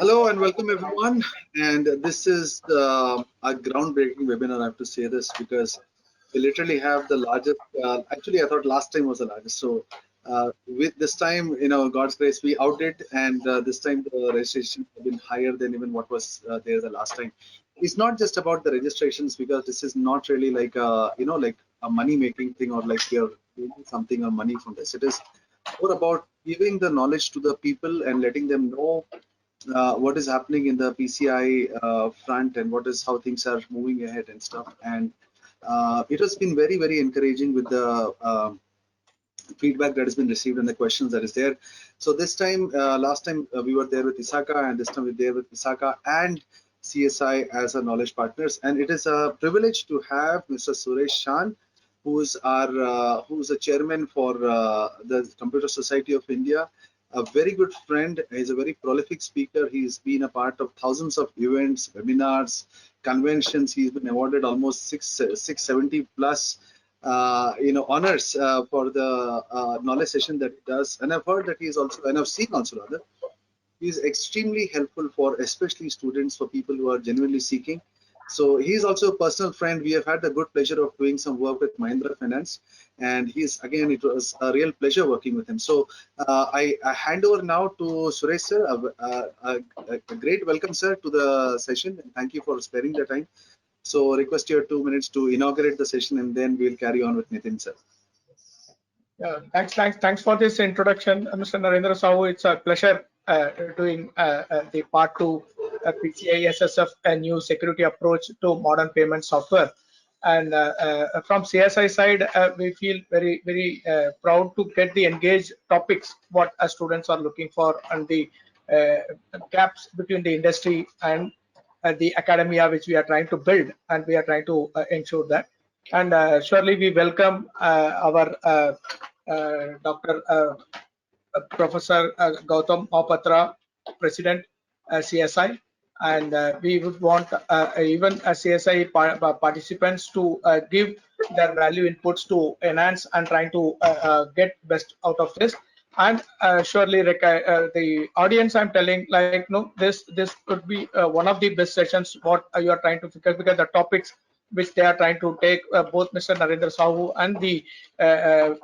Hello and welcome everyone. And this is a groundbreaking webinar. I have to say this because we literally have the largest. Actually, I thought last time was the largest. So with this time, God's grace, we outdid, and this time the registrations have been higher than even what was there the last time. It's not just about the registrations because this is not really like like a money making thing or like you're doing something or money from this. It is more about giving the knowledge to the people and letting them know what is happening in the PCI front and how things are moving ahead and stuff. And it has been very, very encouraging with the feedback that has been received and the questions that is there. So this time, last time we were there with ISACA, and this time we're there with ISACA and CSI as our knowledge partners. And it is a privilege to have Mr. Suresh Shan, who's the chairman for the Computer Society of India. A very good friend. He's a very prolific speaker. He's been a part of thousands of events, webinars, conventions. He's been awarded almost 670 plus honors for the knowledge session that he does. And I've heard that he's also, and I've seen also rather, he's extremely helpful for especially students, for people who are genuinely seeking. So he's also a personal friend. We have had the good pleasure of doing some work with Mahindra Finance, and it was a real pleasure working with him. So I hand over now to Suresh sir. A great welcome, sir, to the session, and thank you for sparing the time. So request your 2 minutes to inaugurate the session, and then we'll carry on with Nitin sir. Thanks for this introduction, Mr. Narendra Sahoo. It's a pleasure doing the part 2 PCI SSF, a new security approach to modern payment software. And from CSI side, we feel very, very proud to get the engaged topics what students are looking for, and the gaps between the industry and the academia which we are trying to build, and we are trying to ensure that. And surely we welcome our Dr. Professor Gautam Mahapatra, President CSI, and we would want even CSI participants to give their value inputs to enhance and trying to get best out of this. And surely the audience, I'm telling, like, no, this could be one of the best sessions what you are trying to figure, because the topics which they are trying to take, both Mr. Narendra Sahoo and the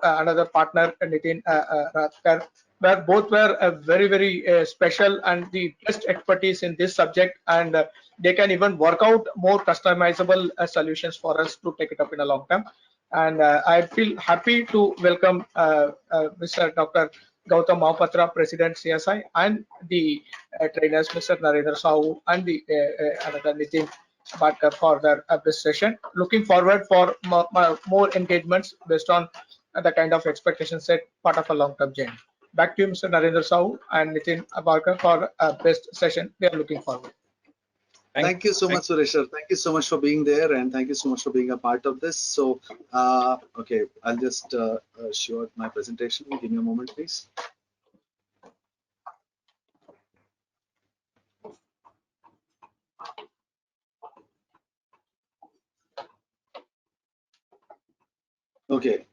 another partner Nitin Bhatnagar, where both were very, very special and the best expertise in this subject, and they can even work out more customizable solutions for us to take it up in a long term. And I feel happy to welcome Mr. Dr. Gautam Mahapatra, President CSI, and the trainers, Mr. Narendra Sahoo and the another Nitin Bhatnagar for their this session. Looking forward for more engagements based on the kind of expectations set, part of a long-term journey. Back to you, Mr. Narendra Sahoo and Nitin Bhatnagar, for a best session. We are looking forward. Thank you so much, Suresh. Thank you so much for being there, and thank you so much for being a part of this. So, okay, I'll just show my presentation. Give me a moment, please. Okay.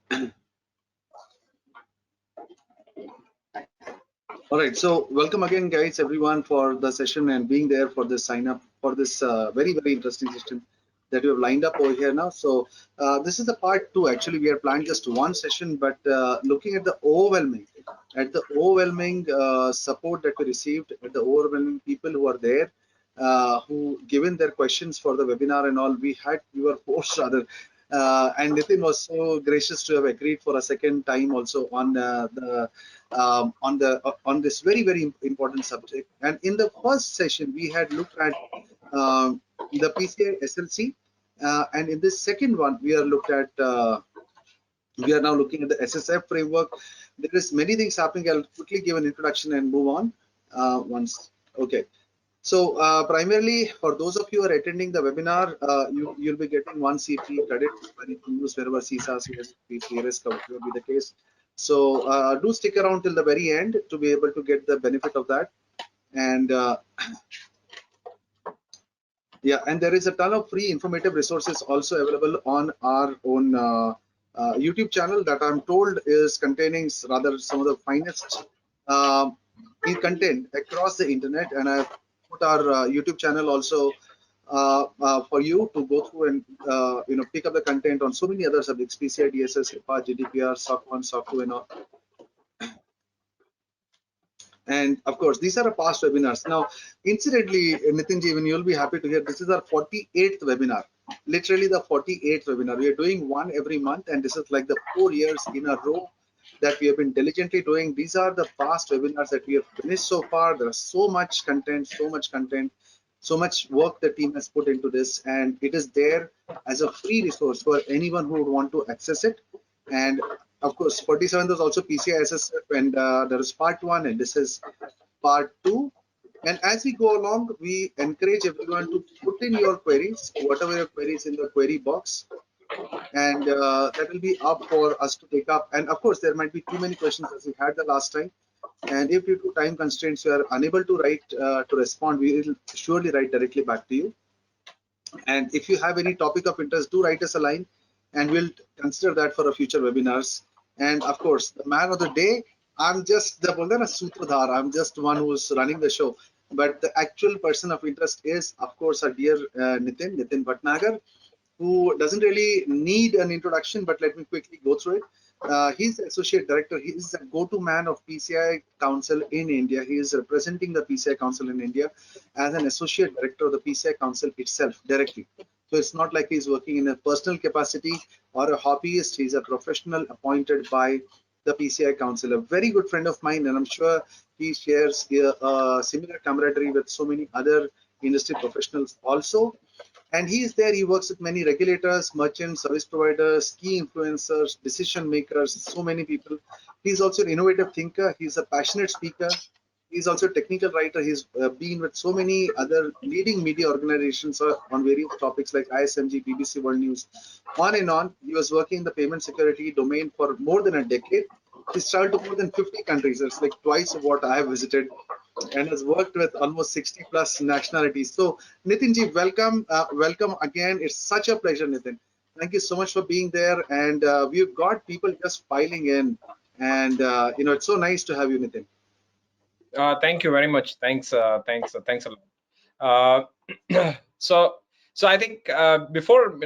All right. So, welcome again, guys, everyone, for the session and being there for this sign up for this very, very interesting session that we have lined up over here now. So, this is the part 2. Actually, we are planning just one session, but looking at the overwhelming support that we received, at the overwhelming people who are there, who given their questions for the webinar and all, we were forced rather. And Nitin was so gracious to have agreed for a second time also on this very, very important subject. And in the first session, we had looked at the PCI SLC, and in this second one, we are now looking at the SSF framework. There is many things happening. I'll quickly give an introduction and move on once. Okay. So primarily for those of you who are attending the webinar, you'll be getting 1 CP credit when you use wherever CISA, CSP, CRISC will be the case. So do stick around till the very end to be able to get the benefit of that. And yeah, and there is a ton of free informative resources also available on our own YouTube channel that I'm told is containing rather some of the finest content across the internet. And I've put our YouTube channel also for you to go through and pick up the content on so many other subjects: PCI DSS, HIPAA, GDPR, SOC 1, SOC 2, and all. And of course, these are our past webinars. Now, incidentally, Nitinji, when you'll be happy to hear, this is our 48th webinar. Literally the 48th webinar. We are doing one every month, and this is like the 4 years in a row that we have been diligently doing. These are the past webinars that we have finished so far. There's so much content, so much work the team has put into this, and it is there as a free resource for anyone who would want to access it. And of course, 47th is also PCI SSF, and there is part 1, and this is part 2. And as we go along, we encourage everyone to put in your queries, whatever your queries in the query box, and that will be up for us to take up. And of course, there might be too many questions as we had the last time. And if due to time constraints you are unable to write to respond, we will surely write directly back to you. And if you have any topic of interest, do write us a line, and we'll consider that for a future webinars. And of course, the man of the day, I'm just the Sutradhar. I'm just one who's running the show. But the actual person of interest is, of course, our dear Nitin Bhatnagar, who doesn't really need an introduction, but let me quickly go through it. He's Associate Director. He is a go-to man of PCI Council in India. He is representing the PCI Council in India as an Associate Director of the PCI Council itself directly. So it's not like he's working in a personal capacity or a hobbyist. He's a professional appointed by the PCI Council, a very good friend of mine, and I'm sure he shares a similar camaraderie with so many other industry professionals also. And he is there. He works with many regulators, merchants, service providers, key influencers, decision makers, so many people. He's also an innovative thinker. He's a passionate speaker. He's also a technical writer. He's been with so many other leading media organizations on various topics like ISMG, BBC World News, on and on. He was working in the payment security domain for more than a decade. He's traveled to more than 50 countries. That's like twice of what I have visited, and has worked with almost 60 plus nationalities. So Nitinji, welcome, welcome again. It's such a pleasure, Nitin. Thank you so much for being there. And we've got people just piling in, and it's so nice to have you, Nitin. Thank you very much. Thanks a lot. So I think before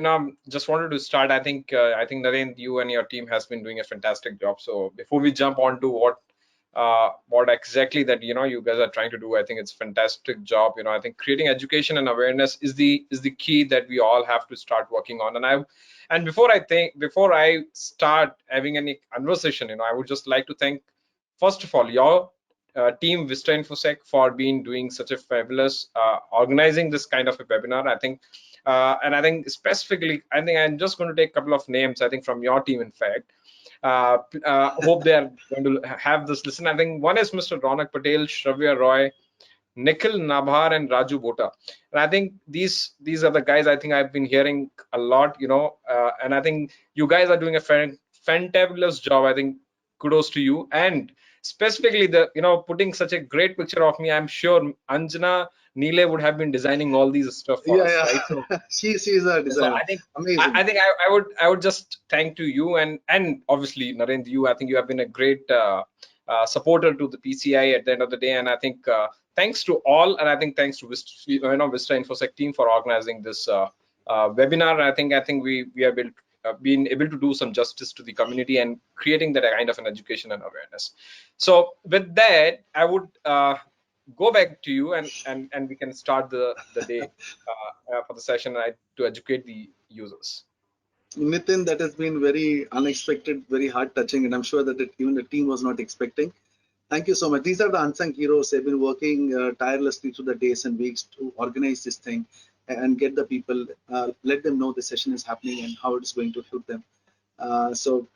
just wanted to start. I think Narendra, you and your team has been doing a fantastic job. So before we jump on to what exactly that you guys are trying to do, I think it's a fantastic job. I think creating education and awareness is the key that we all have to start working on. And before I start having any conversation, I would just like to thank, first of all, your team VISTA InfoSec for doing such a fabulous organizing this kind of a webinar. I think and I think specifically, I think I'm just going to take a couple of names, I think, from your team, in fact. Hope they are going to have this listen. I think one is Mr. Ronak Patel, Shravya Roy, Nikhil Nabhar, and Raju Bota. And I think these are the guys I think I've been hearing a lot, and I think you guys are doing a fantabulous job. I think kudos to you. And specifically putting such a great picture of me, I'm sure Anjana Neele would have been designing all these stuff for us, right? So, she's a designer. So I think amazing. I would just thank to you and obviously Narendra, you. I think you have been a great supporter to the PCI at the end of the day, and I think thanks to all, and I think thanks to VISTA InfoSec team for organizing this webinar. I think we have been able to do some justice to the community and creating that kind of an education and awareness. So with that, I would go back to you, and we can start the day for the session, right, to educate the users. Nitin, that has been very unexpected, very heart touching, and I'm sure that even the team was not expecting. Thank you so much. These are the unsung heroes. They've been working tirelessly through the days and weeks to organize this thing and get the people, let them know the session is happening and how it's going to help them. So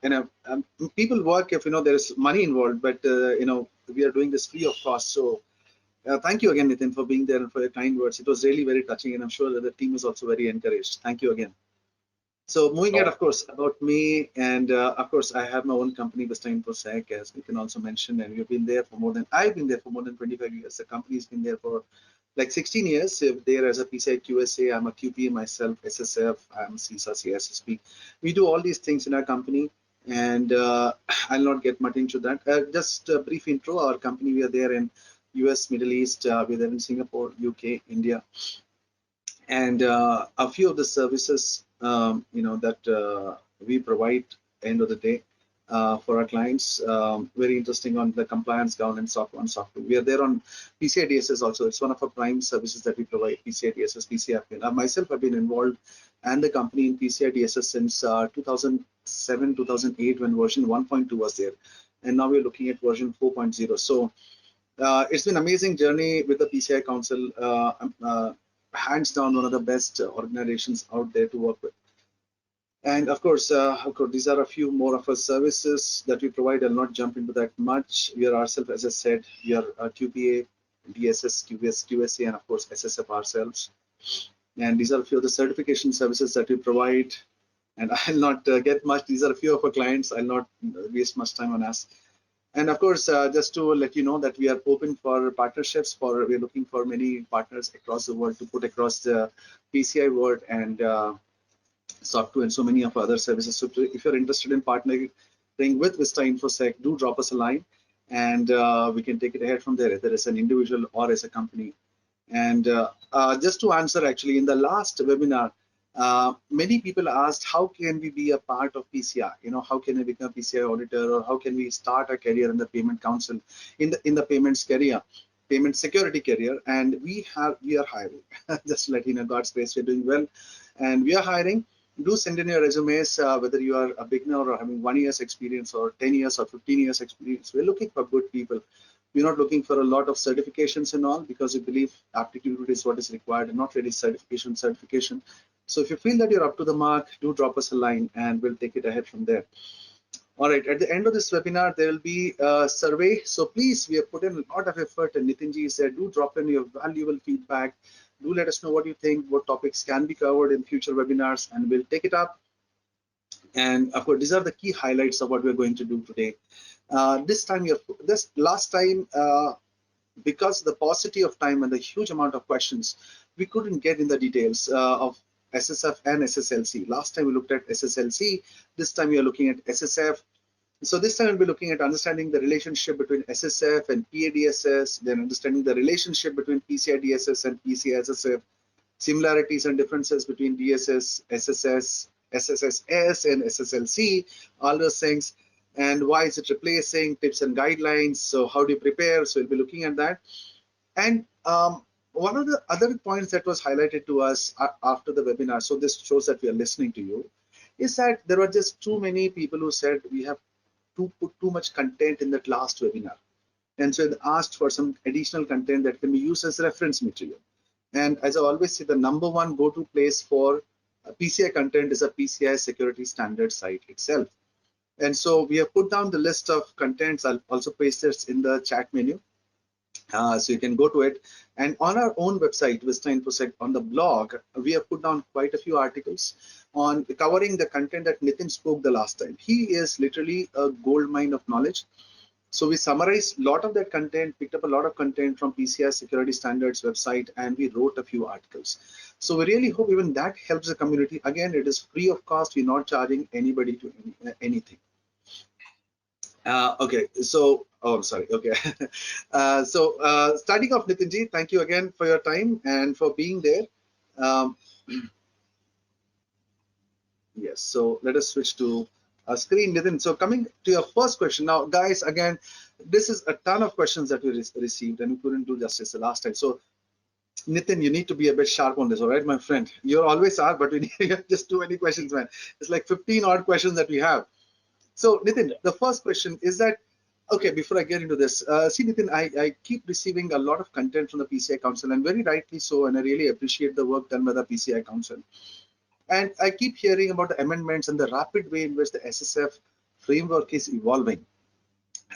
people work if there is money involved, but we are doing this free of cost. So thank you again, Nitin, for being there and for your kind words. It was really very touching, and I'm sure that the team is also very encouraged. Thank you again. So moving ahead, of course, about me, and of course, I have my own company, VISTA InfoSec, as we can also mention, and I've been there for more than 25 years. The company's been there for like 16 years. There as a PCI QSA, I'm a QPA myself, SSF, I'm CISA, CISSP. We do all these things in our company, and I'll not get much into that. Just a brief intro. Our company, we are there in US, Middle East, we're there in Singapore, UK, India, and a few of the services that we provide end of the day for our clients. Very interesting on the compliance, governance, software. We are there on PCI DSS also. It's one of our prime services that we provide, PCI DSS, PCI. Myself, I've been involved and the company in PCI DSS since 2007, 2008 when version 1.2 was there. And now we're looking at version 4.0. So it's been an amazing journey with the PCI Council. Hands down, one of the best organizations out there to work with. And of course, these are a few more of our services that we provide. I'll not jump into that much. We are ourselves, as I said, we are QPA, DSS, QSA, and of course, SSF ourselves. And these are a few of the certification services that we provide. And I'll not get much. These are a few of our clients. I'll not waste much time on us. And of course, just to let you know that we are open for partnerships. We're looking for many partners across the world to put across the PCI world and software and so many of other services. So if you're interested in partnering with VISTA InfoSec, do drop us a line, and we can take it ahead from there, either as an individual or as a company. And just to answer, actually, in the last webinar, many people asked, how can we be a part of PCI? How can we become a PCI auditor, or how can we start a career in the payment council, in the payments career, payment security career? And we are hiring. Just to let you know, God's grace, we're doing well, and we are hiring. Do send in your resumes, whether you are a beginner or having 1 year's experience or 10 years or 15 years experience. We're looking for good people. We're not looking for a lot of certifications and all, because we believe aptitude is what is required and not really certification. So if you feel that you're up to the mark, do drop us a line and we'll take it ahead from there. All right, at the end of this webinar, there will be a survey. So please, we have put in a lot of effort, and Nitinji said, do drop in your valuable feedback. Do let us know what you think, what topics can be covered in future webinars, and we'll take it up. And of course, these are the key highlights of what we're going to do today. This last time, because of the paucity of time and the huge amount of questions, we couldn't get in the details of SSF and SSLC. Last time we looked at SSLC. This time we are looking at SSF. So this time we'll be looking at understanding the relationship between SSF and PA DSS, then understanding the relationship between PCI DSS and PCI SSF, similarities and differences between DSS, SSS, SSS, and SSLC, all those things, and why is it replacing, tips and guidelines. So how do you prepare? So we'll be looking at that. And one of the other points that was highlighted to us after the webinar, so this shows that we are listening to you, is that there were just too many people who said we have to put too much content in that last webinar. And so they asked for some additional content that can be used as reference material. And as I always say, the number one go-to place for PCI content is a PCI Security Standards site itself. And so we have put down the list of contents. I'll also paste this in the chat menu. So you can go to it. And on our own website, VISTA InfoSec, on the blog, we have put down quite a few articles on covering the content that Nitin spoke the last time. He is literally a gold mine of knowledge. So we summarized a lot of that content, picked up a lot of content from PCI Security Standards website, and we wrote a few articles. So we really hope even that helps the community. Again, it is free of cost. We're not charging anybody to anything. Okay, so, oh, I'm sorry, okay. Starting off, Nitinji, thank you again for your time and for being there. Yes, so let us switch to a screen, Nitin. So coming to your first question. Now, guys, again, this is a ton of questions that we received and we couldn't do justice the last time. So Nitin, you need to be a bit sharp on this, all right, my friend? You always are, but we have just too many questions, man. It's like 15 odd questions that we have. So Nitin, the first question is that, okay, before I get into this, see Nitin, I keep receiving a lot of content from the PCI Council, and very rightly so, and I really appreciate the work done by the PCI Council. And I keep hearing about the amendments and the rapid way in which the SSF framework is evolving.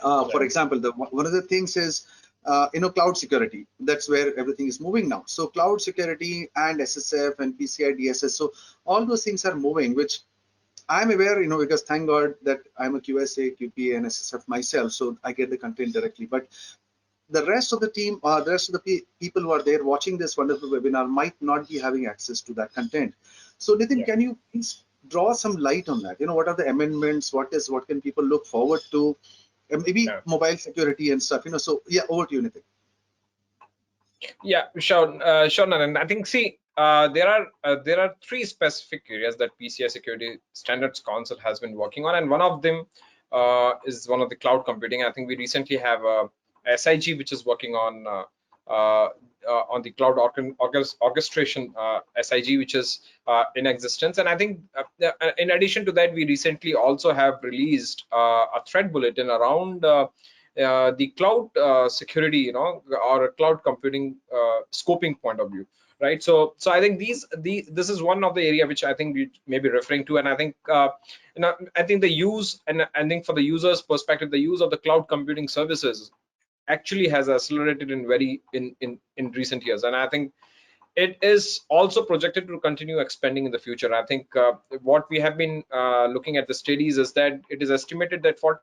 For example, one of the things is, cloud security. That's where everything is moving now. So cloud security and SSF and PCI DSS. So all those things are moving, which I'm aware, because thank God that I'm a QSA, QPA, and SSF myself, so I get the content directly. But the rest of the team, the rest of the people who are there watching this wonderful webinar might not be having access to that content. So Nitin, can you please draw some light on that? What are the amendments? What can people look forward to? And maybe mobile security and stuff. So yeah, over to you, Nitin. Yeah, sure, sure, Narendra. I think there are three specific areas that PCI Security Standards Council has been working on, and one of them is one of the cloud computing. I think we recently have a SIG which is working uh, on the cloud orchestration SIG, which is in existence. And I think in addition to that, we recently also have released a threat bulletin around the cloud security, or a cloud computing scoping point of view, right? So I think this is one of the area which I think we may be referring to, and I think I think the use, and I think for the user's perspective, the use of the cloud computing services actually has accelerated in recent years, and I think it is also projected to continue expanding in the future. I think what we have been looking at the studies is that it is estimated that 40%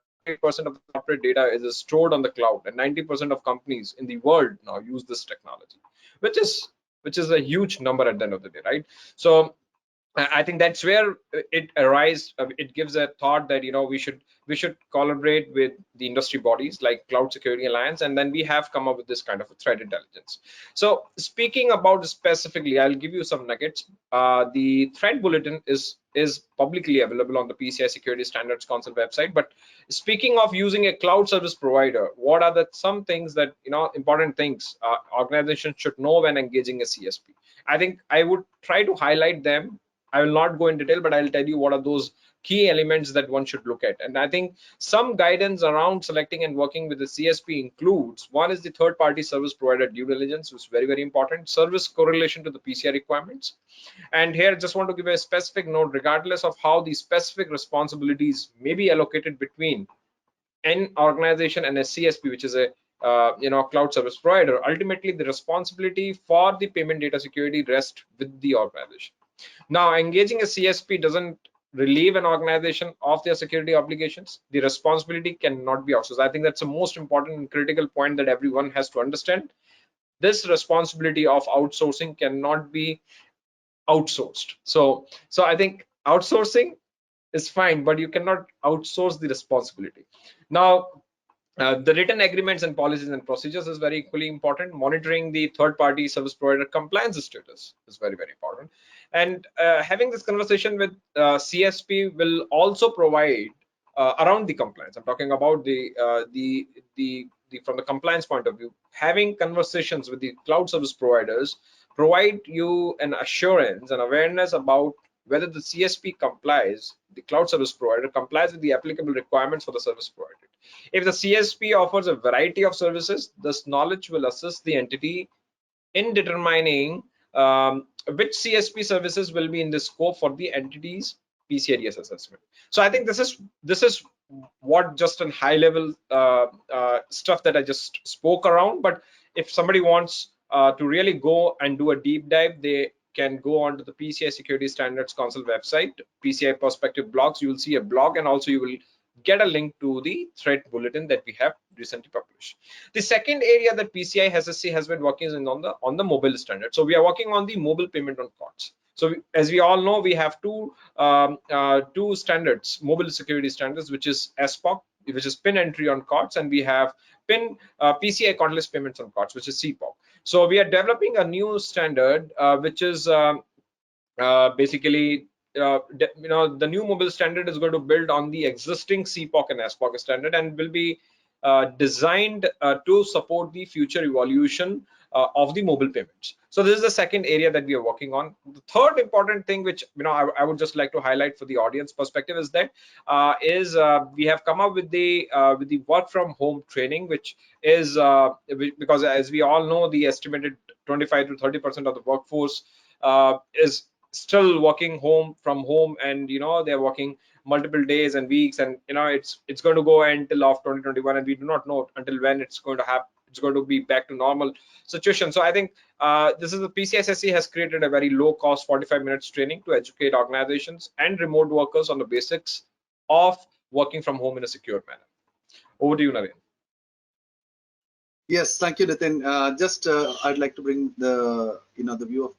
of the corporate data is stored on the cloud, and 90% of companies in the world now use this technology, which is a huge number at the end of the day, right? So I think that's where it arises. It gives a thought that we should collaborate with the industry bodies like Cloud Security Alliance, and then we have come up with this kind of a threat intelligence. So speaking about specifically, I'll give you some nuggets. The threat bulletin is publicly available on the PCI Security Standards Council website. But speaking of using a cloud service provider, what are the some things that important things organizations should know when engaging a CSP? I think I would try to highlight them. I will not go in detail, but I'll tell you what are those key elements that one should look at. And I think some guidance around selecting and working with the CSP includes: one is the third party service provider due diligence, which is very, very important; service correlation to the PCI requirements. And here, just want to give a specific note: regardless of how the specific responsibilities may be allocated between an organization and a CSP, which is a cloud service provider, ultimately the responsibility for the payment data security rests with the organization. Now, engaging a CSP doesn't relieve an organization of their security obligations. The responsibility cannot be outsourced. I think that's the most important and critical point that everyone has to understand. This responsibility of outsourcing cannot be outsourced. So I think outsourcing is fine, but you cannot outsource the responsibility. Now, the written agreements and policies and procedures is very equally important. Monitoring the third-party service provider compliance status is very, very important. And having this conversation with CSP will also provide around the compliance. I'm talking about the from the compliance point of view. Having conversations with the cloud service providers provide you an assurance and awareness about whether the CSP complies, the cloud service provider complies with the applicable requirements for the service provider. If the CSP offers a variety of services, this knowledge will assist the entity in determining which CSP services will be in the scope for the entity's PCI DSS assessment. So I think this is what just a high level stuff that I just spoke around. But if somebody wants to really go and do a deep dive, they can go onto the PCI Security Standards Council website, PCI Perspective blogs. You will see a blog, and also you will get a link to the threat bulletin that we have recently published. The second area that PCI SSC has been working on the mobile standard. So we are working on the mobile payment on cards. So as we all know, we have two standards, mobile security standards, which is SPOC, which is pin entry on cards, and we have PCI cardless payments on cards, which is CPOC. So we are developing a new standard, which is basically the new mobile standard is going to build on the existing CPOC and SPOC standard, and will be designed to support the future evolution of the mobile payments. So this is the second area that we are working on. The third important thing, which I would just like to highlight for the audience perspective, is that we have come up with the work from home training, which is because as we all know, the estimated 25 to 30% of the workforce is still working from home, and they're working multiple days and weeks, and it's going to go until of 2021, and we do not know until when it's going to happen. It's going to be back to normal situation. So I think this is the PCI SSC has created a very low cost 45 minutes training to educate organizations and remote workers on the basics of working from home in a secure manner. Over to you, Narendra. Yes, thank you, Nitin. I'd like to bring the view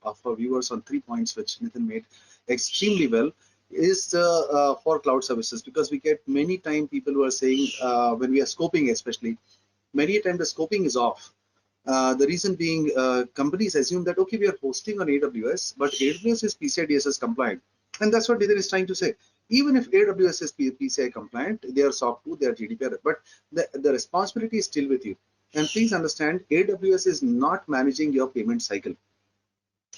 of our viewers on 3 points which Nitin made extremely well. Is for cloud services, because we get many time people who are saying when we are scoping, especially many times the scoping is off. The reason being, companies assume that, okay, we are hosting on AWS, but AWS is PCI DSS compliant. And that's what Nitin is trying to say. Even if AWS is PCI compliant, they are SOC 2, they are GDPR, but the responsibility is still with you. And please understand, AWS is not managing your payment cycle.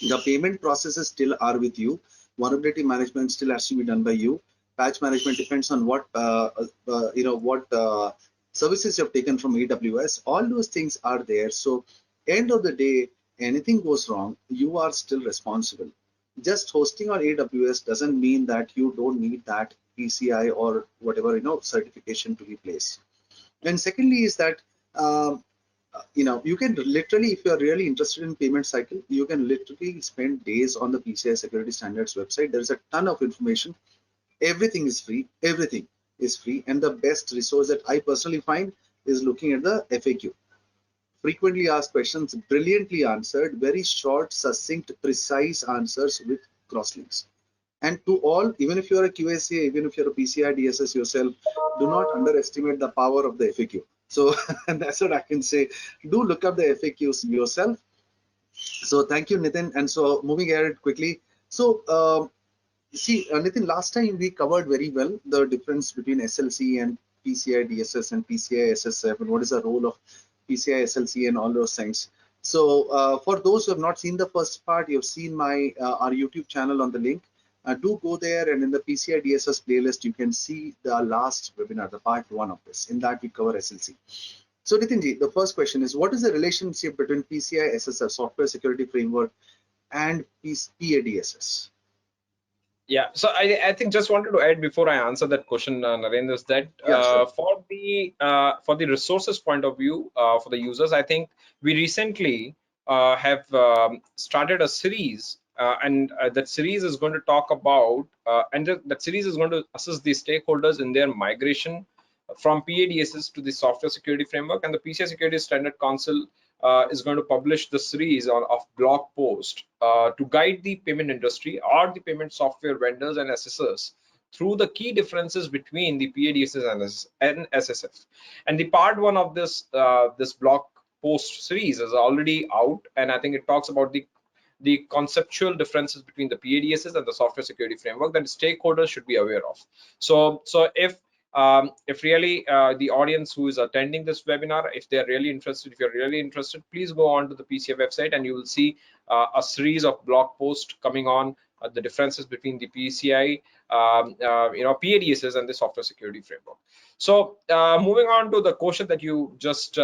The payment processes still are with you. Vulnerability management still has to be done by you. Patch management depends on what services you have taken from AWS. All those things are there. So, end of the day, anything goes wrong, you are still responsible. Just hosting on AWS doesn't mean that you don't need that PCI or whatever certification to be placed. And secondly is that you can literally, if you're really interested in payment cycle, you can literally spend days on the PCI Security Standards website. There's a ton of information. Everything is free. Everything is free. And the best resource that I personally find is looking at the FAQ. Frequently asked questions, brilliantly answered, very short, succinct, precise answers with cross-links. And to all, even if you're a QSA, even if you're a PCI DSS yourself, do not underestimate the power of the FAQ. So that's what I can say. Do look up the FAQs yourself. So thank you, Nitin. And so moving ahead quickly. So Nitin, last time we covered very well the difference between SLC and PCI DSS and PCI SSF and what is the role of PCI SLC and all those things. So for those who have not seen the first part, you've seen my our YouTube channel on the link. Do go there, and in the PCI DSS playlist, you can see the last webinar, the part 1 of this. In that, we cover SLC. So, Nitinji, the first question is, what is the relationship between PCI SSF, Software Security Framework, and PA DSS? Yeah, so I think just wanted to add before I answer that question, Narendra, is that Sure. for the resources point of view for the users, I think we recently have started a series, and that series is going to talk about that series is going to assist the stakeholders in their migration from PA DSS to the Software Security Framework, and the PCI Security Standards Council is going to publish the series of blog post to guide the payment industry or the payment software vendors and assessors through the key differences between the PA DSS and SSF. And the part 1 of this this blog post series is already out, and I think it talks about the conceptual differences between the PA DSS and the Software Security Framework that stakeholders should be aware of. So if really the audience who is attending this webinar, if they're really interested, if you're really interested, please go on to the PCI website and you will see a series of blog posts coming on the differences between the PCI, PA DSS and the Software Security Framework. So moving on to the question that you just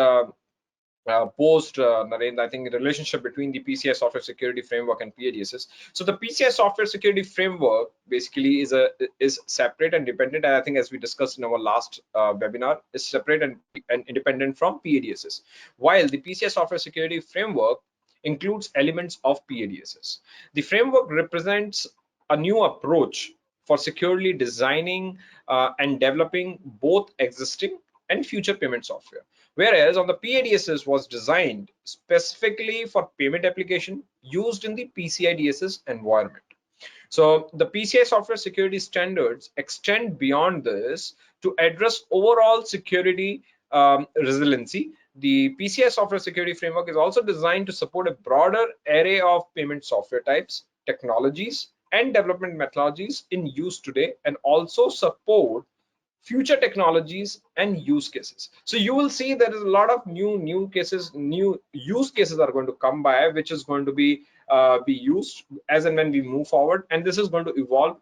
posed, Narendra, I think the relationship between the PCI Software Security Framework and PA DSS. So the PCI Software Security Framework basically is separate and dependent, and I think as we discussed in our last webinar, is separate and independent from PA DSS, while the PCI Software Security Framework includes elements of PA DSS. The framework represents a new approach for securely designing and developing both existing and future payment software. Whereas on the PA DSS was designed specifically for payment application used in the PCI DSS environment. So the PCI software security standards extend beyond this to address overall security resiliency. The PCI software security framework is also designed to support a broader array of payment software types, technologies, and development methodologies in use today, and also support future technologies and use cases. So you will see there is a lot of new use cases are going to come by, which is going to be used as and when we move forward, and this is going to evolve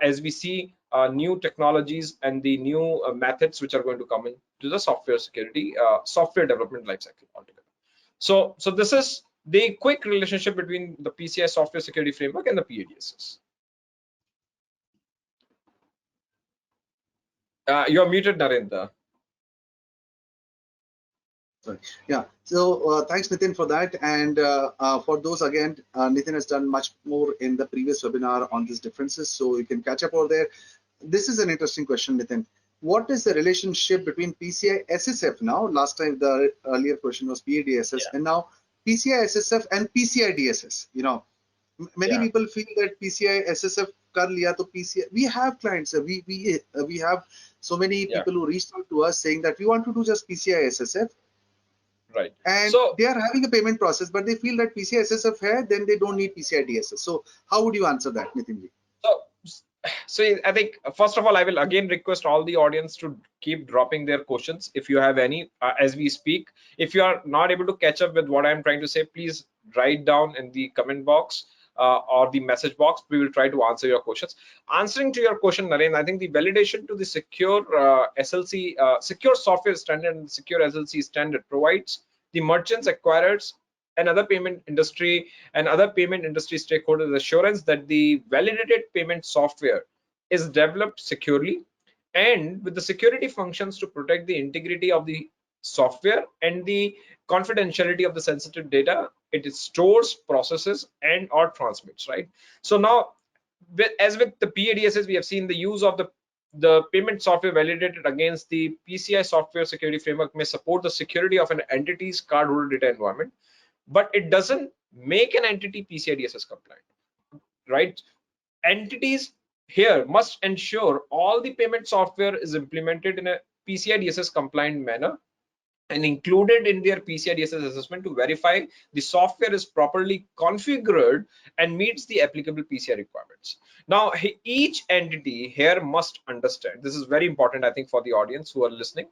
as we see new technologies and the new methods which are going to come into the software security software development lifecycle altogether. So this is the quick relationship between the PCI software security framework and the PA DSS. You're muted, Narendra. Sorry. Yeah. So thanks, Nitin, for that. And for those, again, Nitin has done much more in the previous webinar on these differences, so you can catch up over there. This is an interesting question, Nitin. What is the relationship between PCI SSF now? Last time the earlier question was PA DSS, and now PCI SSF and PCI DSS. Many people feel that PCI SSF kar liya to PCI. We have clients. We have so many people who reached out to us saying that we want to do just PCI SSF. Right. And So they are having a payment process, but they feel that PCI SSF hai, then they don't need PCI DSS. So how would you answer that, Nitin? So, so I think first of all, I will again request all the audience to keep dropping their questions if you have any as we speak. If you are not able to catch up with what I'm trying to say, please write down in the comment box or the message box. We will try to answer your questions. Answering to your question, Naren, I think the validation to the secure SLC, secure software standard and secure SLC standard provides the merchants, acquirers, and other payment industry stakeholders assurance that the validated payment software is developed securely and with the security functions to protect the integrity of the software and the confidentiality of the sensitive data it stores, processes, and or transmits, right? So now, as with the PA DSS, we have seen the use of the payment software validated against the PCI software security framework may support the security of an entity's cardholder data environment, but it doesn't make an entity PCI DSS compliant, right? Entities here must ensure all the payment software is implemented in a PCI DSS compliant manner and included in their PCI DSS assessment to verify the software is properly configured and meets the applicable PCI requirements. Now, each entity here must understand, this is very important, I think, for the audience who are listening.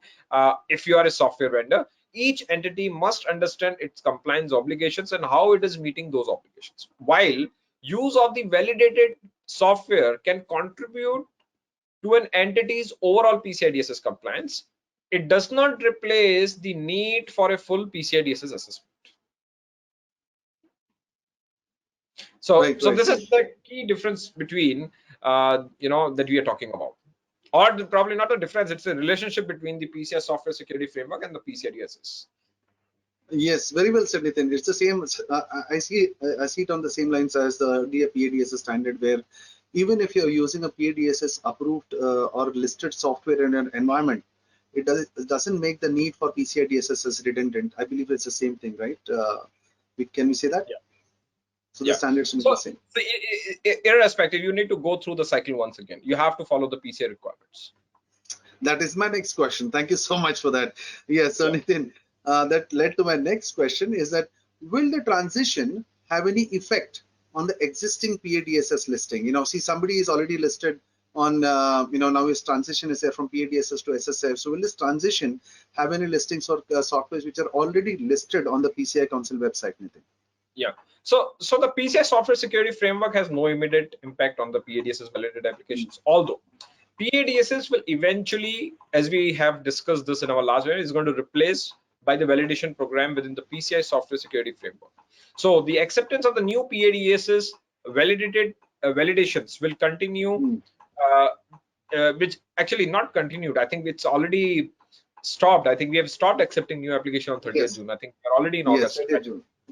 If you are a software vendor, each entity must understand its compliance obligations and how it is meeting those obligations. While use of the validated software can contribute to an entity's overall PCI DSS compliance, it does not replace the need for a full PCI DSS assessment. So, Right. this is the key difference between, that we are talking about. Or probably not a difference, it's a relationship between the PCI software security framework and the PCI DSS. Yes, very well said, Nitin. It's the same. I see it on the same lines as the PA DSS standard, where even if you're using a PA DSS approved or listed software in an environment, it doesn't make the need for PCI DSS as redundant. I believe it's the same thing, right? Can we say that? Yeah. So the standards are the same. So irrespective, you need to go through the cycle once again. You have to follow the PCI requirements. That is my next question. Thank you so much for that. Yes, so Nitin, that led to my next question is that will the transition have any effect on the existing PA DSS listing? See, somebody is already listed on, now his transition is there from PA DSS to SSF. So will this transition have any listings or softwares which are already listed on the PCI Council website, Nitin? Yeah. So the PCI software security framework has no immediate impact on the PA DSS validated applications, although PA DSS will eventually, as we have discussed this in our last video, is going to replace by the validation program within the PCI software security framework. So the acceptance of the new PA DSS validated validations will continue, which actually not continued. I think it's already stopped. I think we have stopped accepting new application on 30th June. I think we're already in August.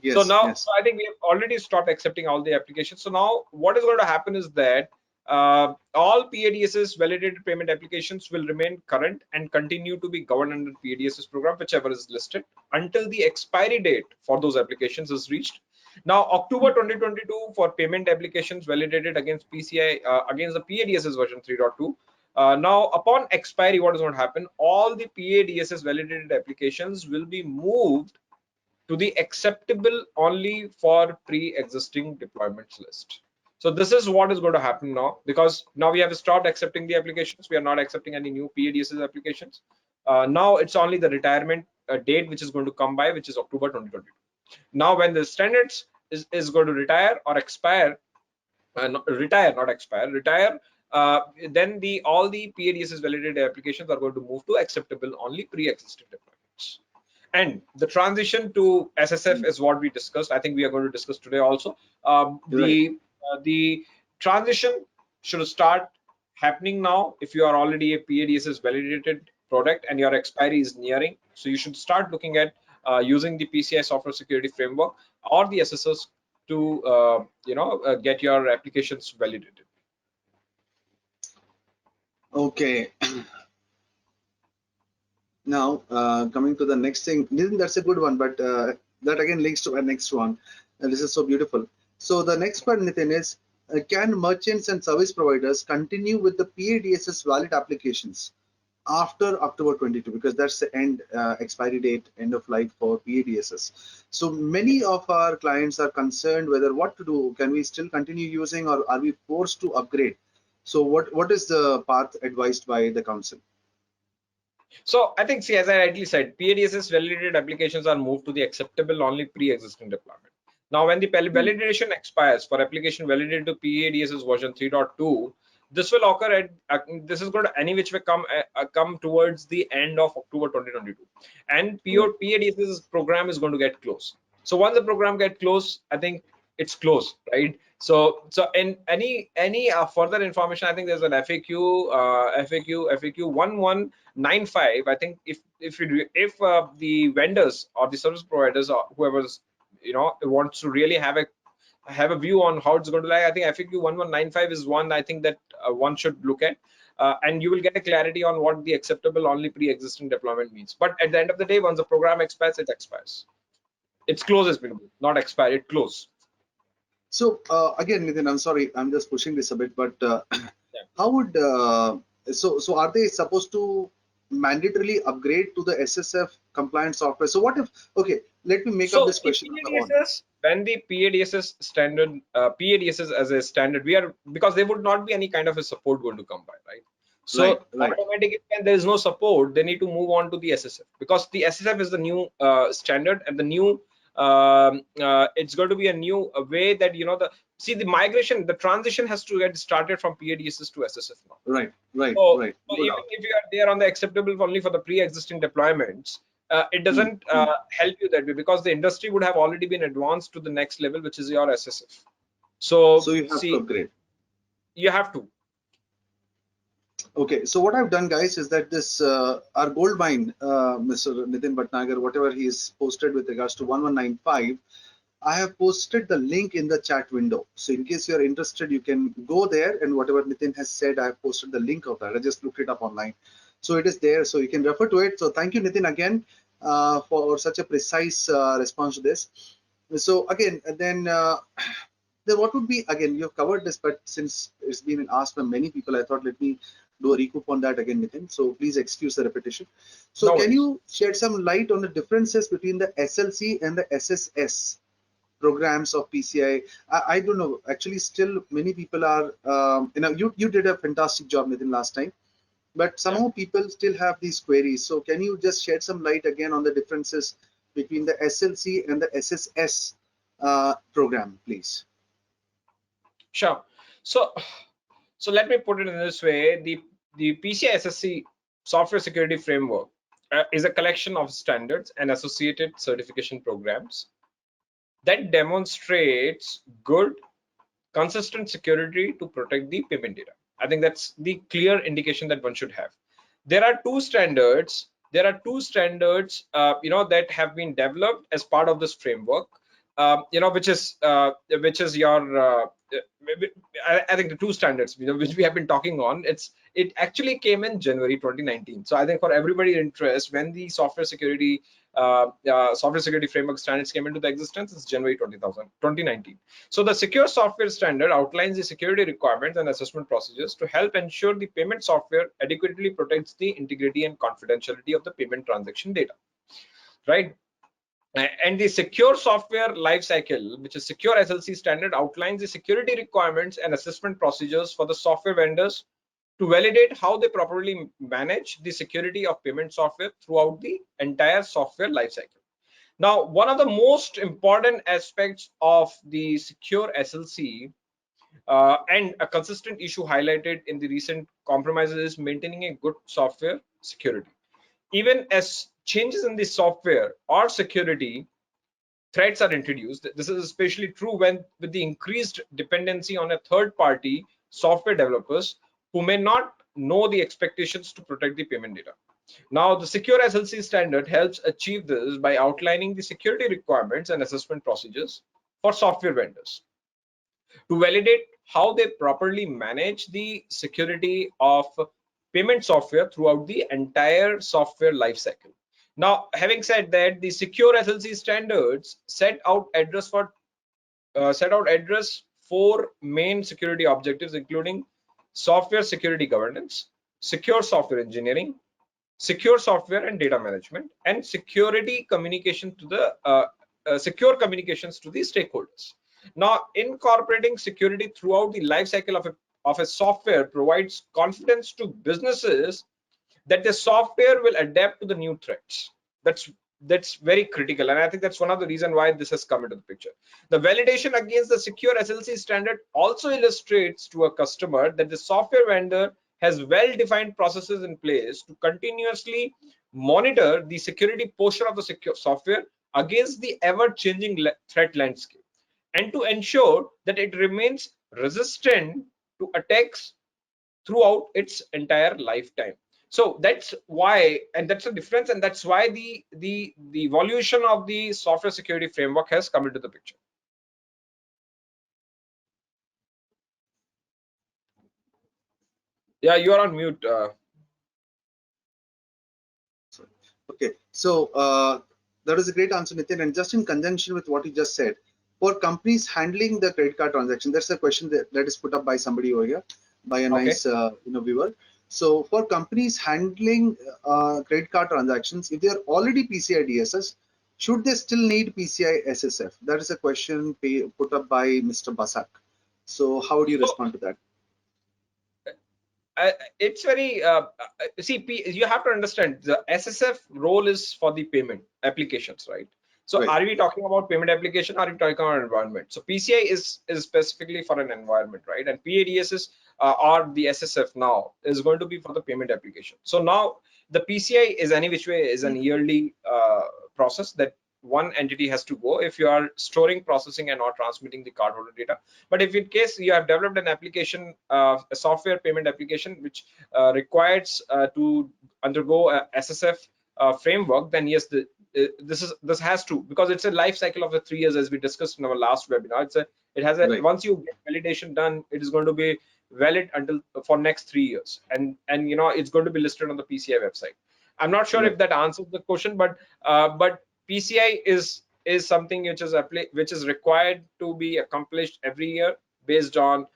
Yes, so now, so I think we have already stopped accepting all the applications. So now what is going to happen is that all PA DSS validated payment applications will remain current and continue to be governed under PA DSS program, whichever is listed, until the expiry date for those applications is reached. Now, October 2022 for payment applications validated against PCI against the PA DSS version 3.2. Now, upon expiry, what is going to happen? All the PA DSS validated applications will be moved to the acceptable only for pre-existing deployments list. So this is what is going to happen now, because now we have stopped accepting the applications. We are not accepting any new PA DSS applications. Now it's only the retirement date which is going to come by, which is October 2022. Now when the standards is going to retire or expire, retire, then all the PA DSS validated applications are going to move to acceptable only pre-existing deployments. And the transition to SSF is what we discussed. I think we are going to discuss today also. The transition should start happening now. If you are already a PA DSS validated product and your expiry is nearing, so you should start looking at using the PCI software security framework or the SSS to get your applications validated. Okay. Now, coming to the next thing, that's a good one, but that again links to our next one. And this is so beautiful. So the next part, Nitin, is can merchants and service providers continue with the PA DSS valid applications after October 22, because that's the end expiry date, end of life for PA DSS. So many of our clients are concerned whether what to do. Can we still continue using, or are we forced to upgrade? So what is the path advised by the council? So I think, see, as I rightly said, PA DSS validated applications are moved to the acceptable only pre-existing deployment. Now, when the validation expires for application validated to PA DSS version 3.2, this will occur at this is going to any which way come towards the end of October 2022, and PA DSS program is going to get closed. So once the program get closed, I think it's closed, right? So in any further information, I think there's an FAQ 1195. I think if the vendors or the service providers or whoever's wants to really have a view on how it's going to lie, I think FAQ 1195 is one I think that one should look at, and you will get a clarity on what the acceptable only pre-existing deployment means. But at the end of the day, once the program expires, it expires. It's closes, not expire, it close. So again, Nitin, I'm sorry, I'm just pushing this a bit, but how would so are they supposed to mandatorily upgrade to the SSF compliant software? So what if, okay, let me make up this question. When the PADSS standard, PADSS as a standard, because there would not be any kind of a support going to come by, right? So automatically, when there is no support, they need to move on to the SSF, because the SSF is the new standard, and the new it's going to be a new way that the migration, the transition has to get started from PADSS to SSF now. Right. So even if you are there on the acceptable only for the pre-existing deployments, it doesn't help you that way, because the industry would have already been advanced to the next level, which is your SSF. So you have to upgrade. You have to. Okay, so what I've done, guys, is that this our gold mine, Mr. Nitin Bhatnagar, whatever he's posted with regards to 1195, I have posted the link in the chat window. So in case you're interested, you can go there, and whatever Nitin has said, I have posted the link of that. I just looked it up online. So it is there, so you can refer to it. So thank you, Nitin, again, for such a precise response to this. So again, then what would be, again, you've covered this, but since it's been asked by many people, I thought let me do a recoup on that again, Nitin. So please excuse the repetition. So can you shed some light on the differences between the SLC and the SSS programs of PCI? I don't know. Actually, still many people are, you did a fantastic job, Nitin, last time, but somehow people still have these queries. So can you just shed some light again on the differences between the SLC and the SSS program, please? Sure. So let me put it in this way: the PCI SSC software security framework is a collection of standards and associated certification programs that demonstrates good, consistent security to protect the payment data. I think that's the clear indication that one should have. There are two standards. That have been developed as part of this framework. Which is your I think the two standards which we have been talking on. It actually came in January 2019. So I think for everybody's interest, when the software security framework standards came into the existence, it's January 2019. So the secure software standard outlines the security requirements and assessment procedures to help ensure the payment software adequately protects the integrity and confidentiality of the payment transaction data, right? And the secure software lifecycle, which is secure SLC standard, outlines the security requirements and assessment procedures for the software vendors to validate how they properly manage the security of payment software throughout the entire software lifecycle. Now, one of the most important aspects of the secure SLC and a consistent issue highlighted in the recent compromises is maintaining a good software security. Even as changes in the software or security threats are introduced, this is especially true with the increased dependency on a third-party software developers who may not know the expectations to protect the payment data. Now, the secure SLC standard helps achieve this by outlining the security requirements and assessment procedures for software vendors to validate how they properly manage the security of payment software throughout the entire software lifecycle. Now, having said that, the secure SLC standards set out address four main security objectives, including software security governance, secure software engineering, secure software and data management, and security communication to the secure communications to the stakeholders. Now, incorporating security throughout the life cycle of a software provides confidence to businesses that the software will adapt to the new threats. That's very critical, and I think that's one of the reasons why this has come into the picture. The validation against the secure SLC standard also illustrates to a customer that the software vendor has well-defined processes in place to continuously monitor the security posture of the secure software against the ever-changing threat landscape, and to ensure that it remains resistant to attacks throughout its entire lifetime. So that's why, and that's the difference, and that's why the evolution of the software security framework has come into the picture. Yeah, you are on mute. Okay, so that is a great answer, Nitin. And just in conjunction with what you just said, for companies handling the credit card transaction, that's a question that is put up by somebody over here, by a nice viewer. So for companies handling credit card transactions, if they are already PCI DSS, should they still need PCI SSF? That is a question put up by Mr. Basak. So how would you respond to that? It's very you have to understand the SSF role is for the payment applications, right? So right. Are we talking about payment application, or are we talking about environment? So PCI is specifically for an environment, right? And PA DSS or the SSF now is going to be for the payment application. So now the PCI is any which way is an yearly process that one entity has to go if you are storing, processing, and not transmitting the cardholder data. But if in case you have developed an application, a software payment application which requires to undergo a SSF framework, then yes, this has to, because it's a life cycle of the 3 years, as we discussed in our last webinar. It has a right. Once you get validation done, it is going to be valid until for next 3 years, and it's going to be listed on the PCI website. I'm not sure right. if that answers the question, but PCI is something which is required to be accomplished every year based on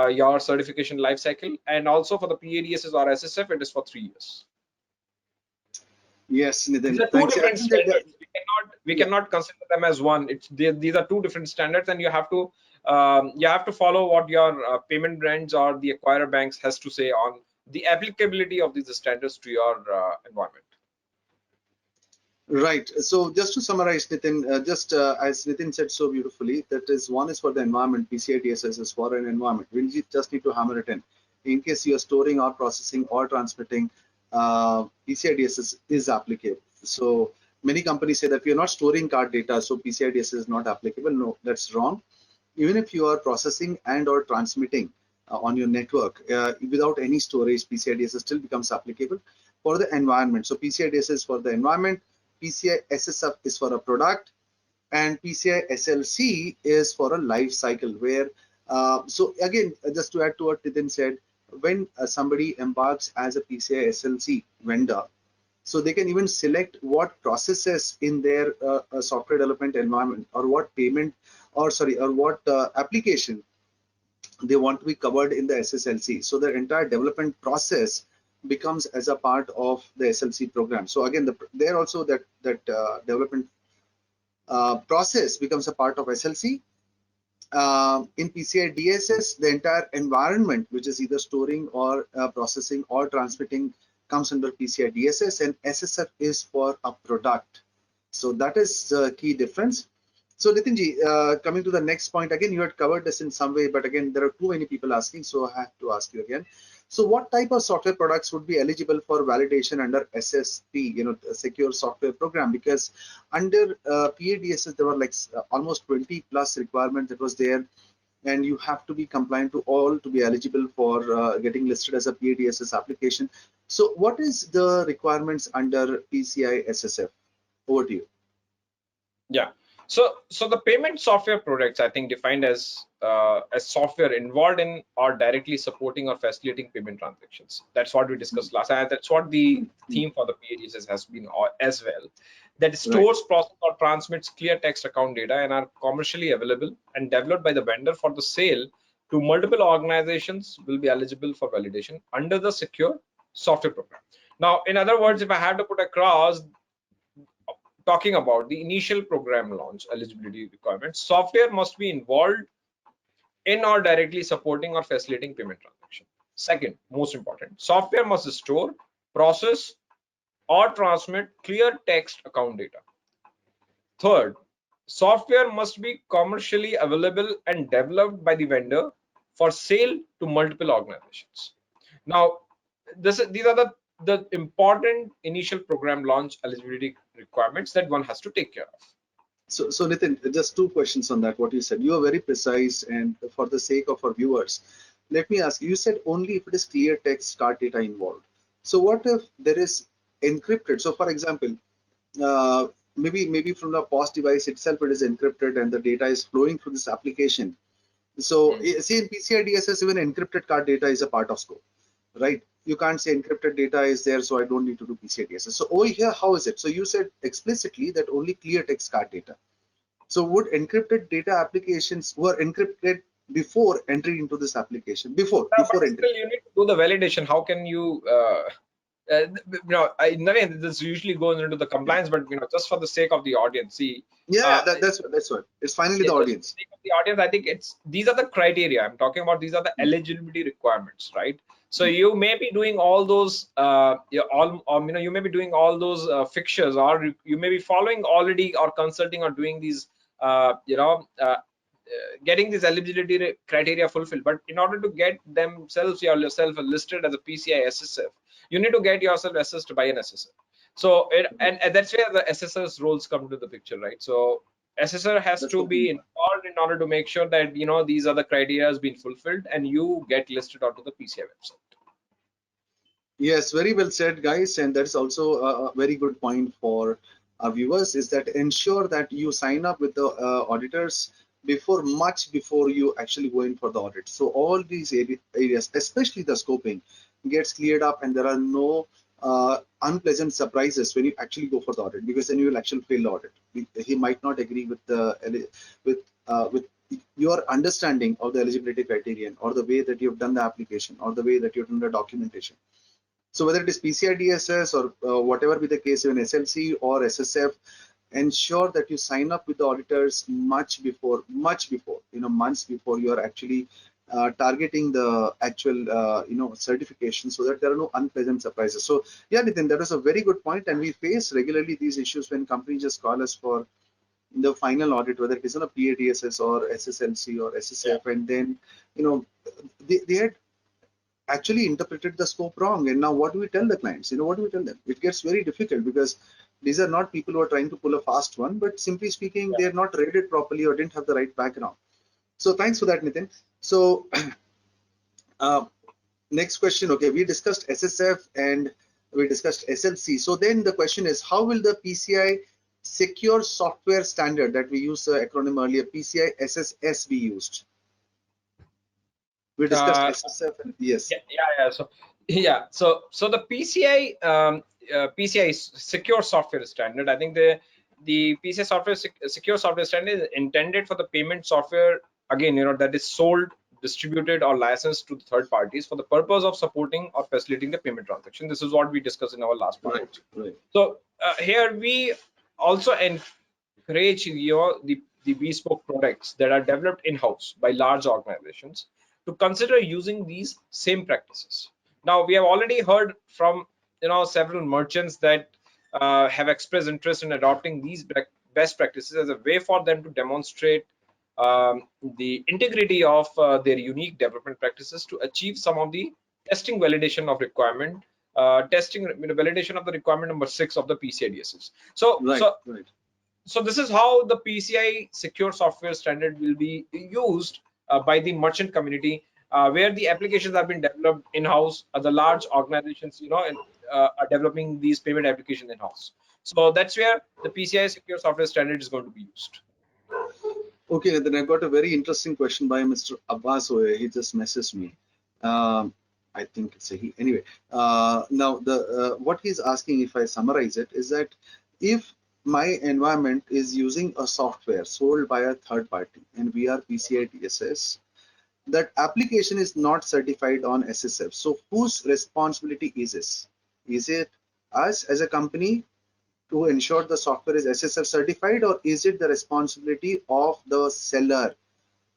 your certification life cycle, and also for the PA DSS or SSF, it is for 3 years. Yes, Nitin. These are two different standards. We cannot consider them as one. These are two different standards, and you have to follow what your payment brands or the acquirer banks has to say on the applicability of these standards to your environment. Right. So just to summarize, Nitin, as Nitin said so beautifully, that is, one is for the environment, PCI DSS is for an environment. We just need to hammer it in. In case you are storing or processing or transmitting, PCI DSS is applicable. So many companies say that we are not storing card data, so PCI DSS is not applicable. No, that's wrong. Even if you are processing and or transmitting on your network without any storage, PCI DSS still becomes applicable for the environment. So PCI DSS is for the environment, PCI SSF is for a product, and PCI SLC is for a life cycle, where so again, just to add to what Nitin said, when somebody embarks as a PCI SLC vendor, so they can even select what processes in their software development environment, or what payment, or what application they want to be covered in the SSLC. So the entire development process becomes as a part of the SLC program. So again, there also that development process becomes a part of SLC. In PCI DSS, the entire environment, which is either storing or processing or transmitting, comes under PCI DSS, and SSF is for a product. So that is the key difference. So Nitinji, coming to the next point, again, you had covered this in some way, but again, there are too many people asking, so I have to ask you again. So what type of software products would be eligible for validation under SSP, secure software program? Because under PA DSS, there were like almost 20 plus requirements that was there, and you have to be compliant to all to be eligible for getting listed as a PA DSS application. So what is the requirements under PCI SSF? Over to you. Yeah. So the payment software products, I think, defined as software involved in or directly supporting or facilitating payment transactions. That's what we discussed last time. That's what the theme for the PA DSS has been as well. That stores, processes, or transmits clear text account data and are commercially available and developed by the vendor for the sale to multiple organizations will be eligible for validation under the secure software program. Now, in other words, if I had to put across, talking about the initial program launch eligibility requirements, software must be involved in or directly supporting or facilitating payment transaction. Second, most important, software must store, process, or transmit clear text account data. Third, software must be commercially available and developed by the vendor for sale to multiple organizations. Now, these are the important initial program launch eligibility requirements that one has to take care of. So Nitin, just two questions on that. What you said, you are very precise, and for the sake of our viewers, let me ask you. You said only if it is clear text card data involved. So what if there is encrypted? So for example, maybe from the POS device itself, it is encrypted and the data is flowing through this application. So see, in PCI DSS, even encrypted card data is a part of scope, right? You can't say encrypted data is there, so I don't need to do PCI DSS. So over here, how is it? So you said explicitly that only clear text card data. So would encrypted data applications were encrypted before entry into this application? Before Still, entry. you need to do the validation. How can you? This usually goes into the compliance, but just for the sake of the audience, see. Yeah, that's what. It's finally the audience. For the sake of the audience, I think these are the criteria I'm talking about. These are the eligibility requirements, right? So you may be doing all those, you may be doing all those fixtures, or you may be following already or consulting or doing these, getting these eligibility criteria fulfilled. But in order to get yourself listed as a PCI SSF, you need to get yourself assessed by an SSF. So and that's where the SSR's roles come to the picture, right? So SSR has to be involved in order to make sure that these are the criteria has been fulfilled and you get listed onto the PCI website. Yes, very well said, guys, and that's also a very good point for our viewers, is that ensure that you sign up with the auditors much before you actually go in for the audit. So all these areas, especially the scoping, gets cleared up, and there are no unpleasant surprises when you actually go for the audit, because then you will actually fail the audit. He might not agree with the with your understanding of the eligibility criterion, or the way that you've done the application, or the way that you've done the documentation. So whether it is PCI DSS or whatever be the case, even SLC or SSF, ensure that you sign up with the auditors much before, months before you are actually targeting the actual certification, so that there are no unpleasant surprises. So yeah, Nitin, that is a very good point, and we face regularly these issues when companies just call us for the final audit, whether it is on a PA DSS or SSLC or SSF, and then they had actually interpreted the scope wrong. And now what do we tell the clients? What do we tell them? It gets very difficult, because these are not people who are trying to pull a fast one, but simply speaking, they're not read it properly or didn't have the right background. So thanks for that, Nitin. So next question. Okay, we discussed SSF and we discussed SLC. So then the question is, how will the PCI Secure Software Standard, that we used the acronym earlier, PCI SSS, be used? We discussed SSF and yes. So the PCI Secure Software Standard, I think the PCI Secure Software Standard is intended for the payment software, again, that is sold, distributed, or licensed to third parties for the purpose of supporting or facilitating the payment transaction. This is what we discussed in our last part. Right. So here we also encourage the bespoke products that are developed in-house by large organizations to consider using these same practices. Now, we have already heard from several merchants that have expressed interest in adopting these best practices as a way for them to demonstrate the integrity of their unique development practices to achieve some of the testing validation of requirement, validation of the requirement number 6 of the PCI DSS. So this is how the PCI Secure Software Standard will be used by the merchant community, where the applications have been developed in-house. The large organizations, are developing these payment applications in-house. So that's where the PCI Secure Software Standard is going to be used. Okay, then I got a very interesting question by Mr. Abbas. He just messaged me. I think it's a he. Anyway, now what he's asking, if I summarize it, is that if my environment is using a software sold by a third party and we are PCI DSS, that application is not certified on SSF. So whose responsibility is this? Is it us as a company to ensure the software is SSF certified, or is it the responsibility of the seller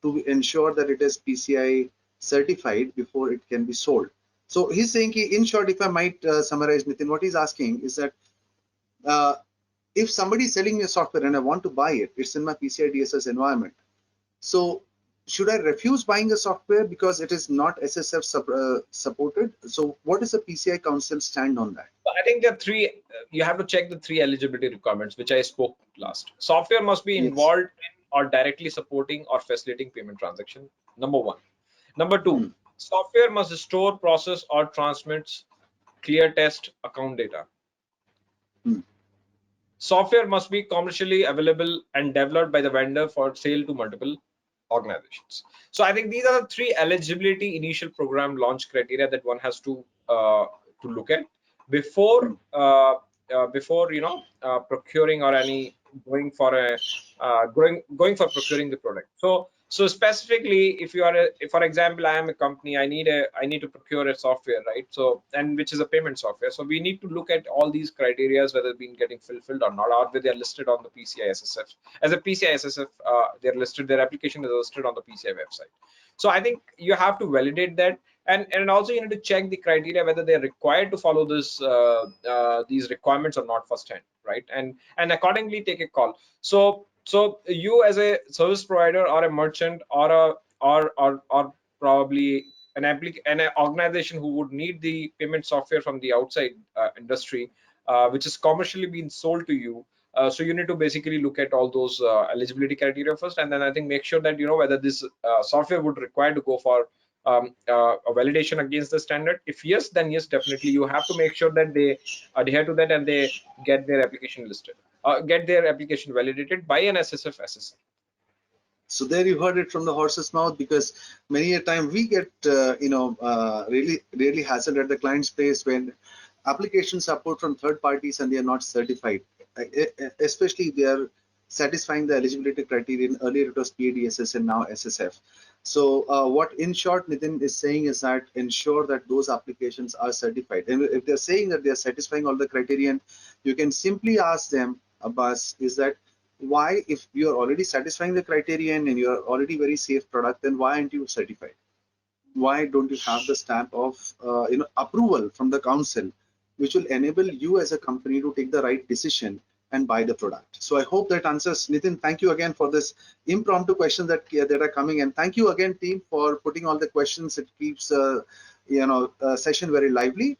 to ensure that it is PCI certified before it can be sold? So he's saying, in short, if I might summarize, Nitin, what he's asking is that if somebody is selling me a software and I want to buy it, it's in my PCI DSS environment. So should I refuse buying a software because it is not SSF supported? So what is the PCI Council stand on that? I think there are three, you have to check the three eligibility requirements, which I spoke last. Software must be involved in or directly supporting or facilitating payment transaction, number one. Number two, software must store, process, or transmits clear test account data. Software must be commercially available and developed by the vendor for sale to multiple organizations. So I think these are the three eligibility initial program launch criteria that one has to look at before procuring or any going for procuring the product. So specifically, if you are for example, I am a company, I need to procure a software, right? So, and which is a payment software. So we need to look at all these criteria, whether it's been getting fulfilled or not, or whether they are listed on the PCI SSF. As a PCI SSF, they're listed, their application is listed on the PCI website. So I think you have to validate that, and also you need to check the criteria whether they're required to follow this these requirements or not firsthand, right? And accordingly take a call. So you as a service provider or a merchant or probably an organization who would need the payment software from the outside industry, which is commercially being sold to you. So you need to basically look at all those eligibility criteria first, and then I think make sure that you know whether this software would require to go for a validation against the standard. If yes, then yes, definitely you have to make sure that they adhere to that and they get their application listed, get their application validated by an SSF assessor. So there you heard it from the horse's mouth, because many a time we get really hassled at the client's place when applications are put from third parties and they are not certified, especially they are satisfying the eligibility criterion. Earlier it was PA DSS and now SSF. So what in short Nitin is saying is that ensure that those applications are certified, and if they're saying that they're satisfying all the criterion, you can simply ask them, Abbas, is that why, if you're already satisfying the criterion and you're already very safe product, then why aren't you certified? Why don't you have the stamp of approval from the council, which will enable you as a company to take the right decision and buy the product? So I hope that answers. Nitin, thank you again for this impromptu questions that are coming, and thank you again team for putting all the questions. It keeps session very lively.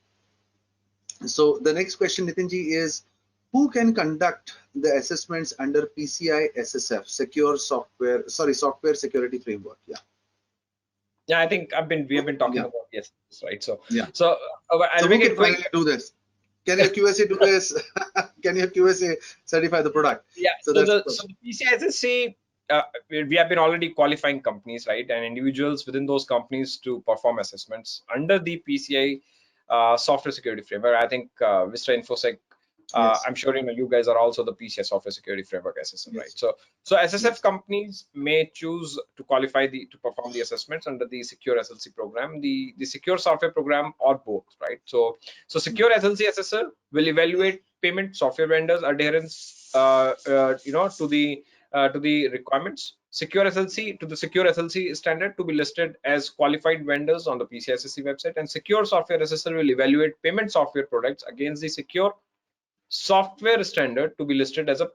So the next question, Nitinji, is who can conduct the assessments under PCI SSF, software security framework? Yeah, I think we have been talking about yes, right? So so who can finally do this? Can your QSA do this? Can your QSA certify the product? Yeah. So the PCI SSC, we have been already qualifying companies, right, and individuals within those companies to perform assessments under the PCI software security framework. I think VISTA InfoSec. I'm sure you guys are also the PCI software security framework assessor, right? So SSF companies may choose to qualify to perform the assessments under the secure SLC program, the secure software program, or both, right? So secure SLC assessor will evaluate payment software vendors adherence to the requirements. Secure SLC standard to be listed as qualified vendors on the PCI SSC website, and secure software assessor will evaluate payment software products against the secure software standard to be listed as a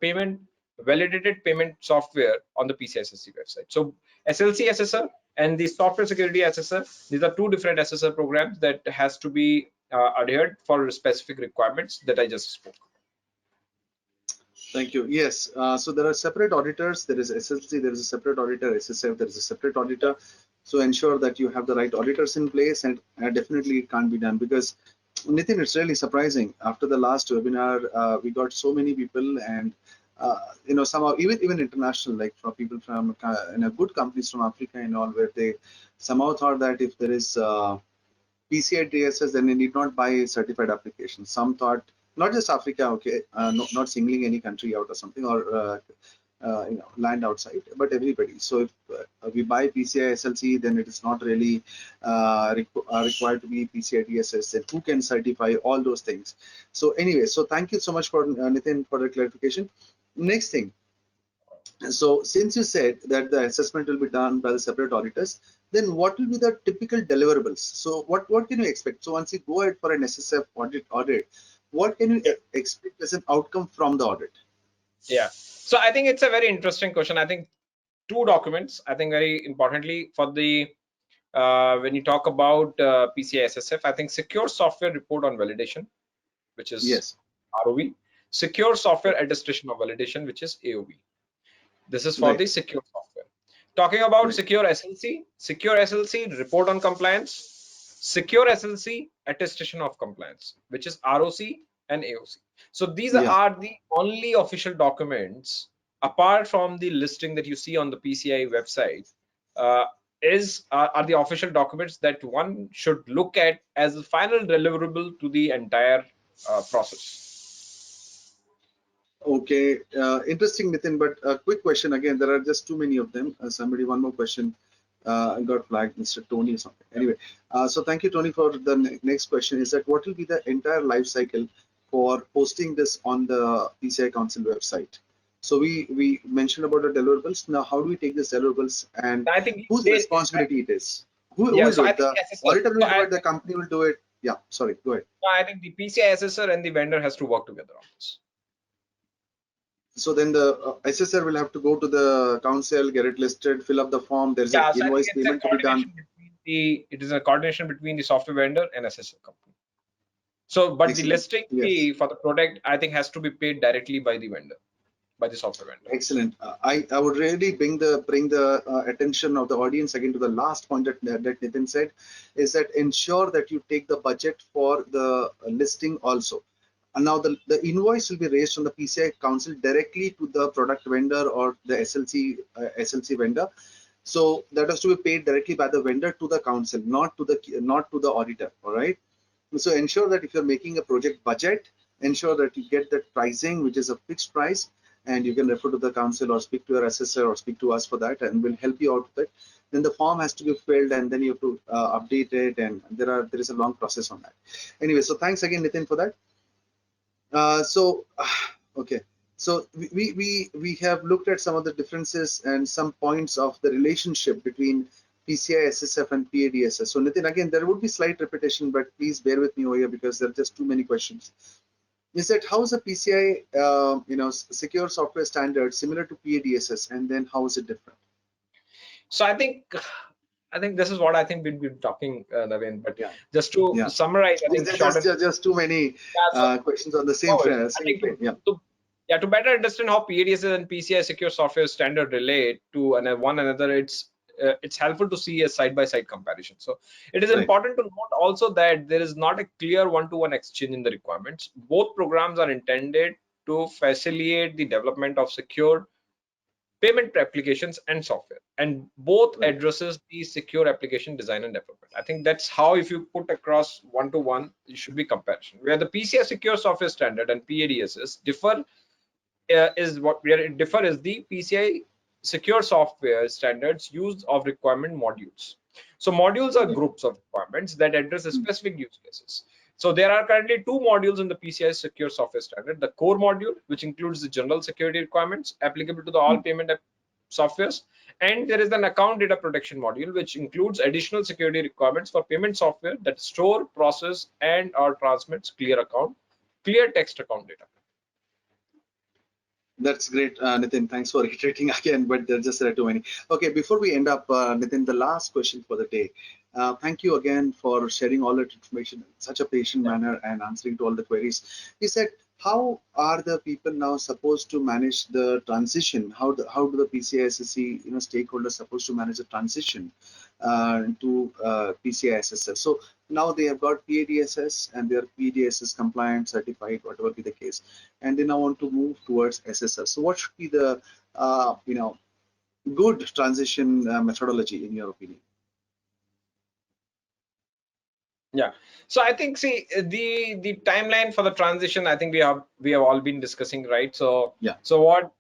validated payment software on the PCI SSC website. So SLC assessor and the software security assessor, these are two different assessor programs that has to be adhered for specific requirements that I just spoke. Thank you. Yes. So there are separate auditors. There is SLC, there is a separate auditor, SSF, there is a separate auditor. So ensure that you have the right auditors in place, and definitely it can't be done, because Nitin, it's really surprising. After the last webinar, we got so many people, and somehow even international, like from people from good companies from Africa and all, where they somehow thought that if there is PCI DSS, then they need not buy a certified application. Some thought, not just Africa, okay, not singling any country out or something, or land outside, but everybody. So if we buy PCI SLC, then it is not really required to be PCI DSS. Then who can certify all those things? So anyway, so thank you so much for Nitin for the clarification. Next thing. So since you said that the assessment will be done by the separate auditors, then what will be the typical deliverables? So what can you expect? So once you go ahead for an SSF audit, what can you expect as an outcome from the audit? Yeah. So I think it's a very interesting question. I think two documents, I think very importantly for the when you talk about PCI SSF, I think secure software report on validation, which is Yes. ROV, secure software attestation of validation, which is AOV. This is for Right. the secure software. Talking about Right. secure SLC report on compliance, secure SLC attestation of compliance, which is ROC and AOC. So these Yeah. are the only official documents apart from the listing that you see on the PCI website. Are the official documents that one should look at as the final deliverable to the entire process. Okay, interesting, Nitin. But a quick question again. There are just too many of them. One more question. I got flagged, Mr. Tony or something. Anyway, so thank you, Tony, for the next question. Is that what will be the entire life cycle for posting this on the PCI Council website? So we mentioned about the deliverables. Now, how do we take these deliverables and I think whose responsibility it is? Who yeah, will so do I it? think The SSR, auditor will so do it. The company will do it. Yeah. Sorry. Go ahead. I think the PCI SSR and the vendor has to work together on this. So then the SSR will have to go to the council, get it listed, fill up the form. There's an So I think invoice it's a payment to be done. coordination between it is a coordination between the software vendor and SSR company. So, but the Excellent. listing Yes. fee for the product, I think, has to be paid directly by the vendor, by the software vendor. Excellent. I would really bring the attention of the audience again to the last point that Nitin said, is that ensure that you take the budget for the listing also. And now the invoice will be raised from the PCI Council directly to the product vendor or the SLC vendor. So that has to be paid directly by the vendor to the council, not to the auditor. All right. So ensure that if you're making a project budget, ensure that you get that pricing, which is a fixed price, and you can refer to the council or speak to your assessor or speak to us for that, and we'll help you out with it. Then the form has to be filled, and then you have to update it, and there is a long process on that. Anyway, so thanks again, Nitin, for that. Okay. So we have looked at some of the differences and some points of the relationship between PCI SSF and PA DSS. So Nitin, again, there would be slight repetition, but please bear with me over here because there are just too many questions. Is that how is a PCI secure software standard similar to PA DSS, and then how is it different? So I think this is what I think we'll be talking, Naveen. But just to summarize, I think just too many questions on the same frame. To better understand how PA DSS and PCI secure software standard relate to one another, it's helpful to see a side-by-side comparison. So it is important to note also that there is not a clear one-to-one exchange in the requirements. Both programs are intended to facilitate the development of secure payment applications and software, and both addresses the secure application design and development. I think that's how, if you put across one-to-one, it should be comparison. Where the PCI secure software standard and PA DSS differ is the PCI secure software standards use of requirement modules. So modules are groups of requirements that address specific use cases. So there are currently two modules in the PCI secure software standard: the core module, which includes the general security requirements applicable to the all payment softwares, and there is an account data protection module, which includes additional security requirements for payment software that store, process, and or transmits clear text account data. That's great, Nitin. Thanks for reiterating again, but there just too many. Okay, before we end up, Nitin, the last question for the day. Thank you again for sharing all that information in such a patient manner and answering to all the queries. He said, how are the people now supposed to manage the transition? How do the PCI SSC stakeholders supposed to manage the transition to PCI SSF? So now they have got PA DSS and they are PA DSS compliant, certified, whatever be the case, and they now want to move towards SSF. So what should be the good transition methodology in your opinion? Yeah, so I think, see, the timeline for the transition, I think we have all been discussing, right? So yeah. So what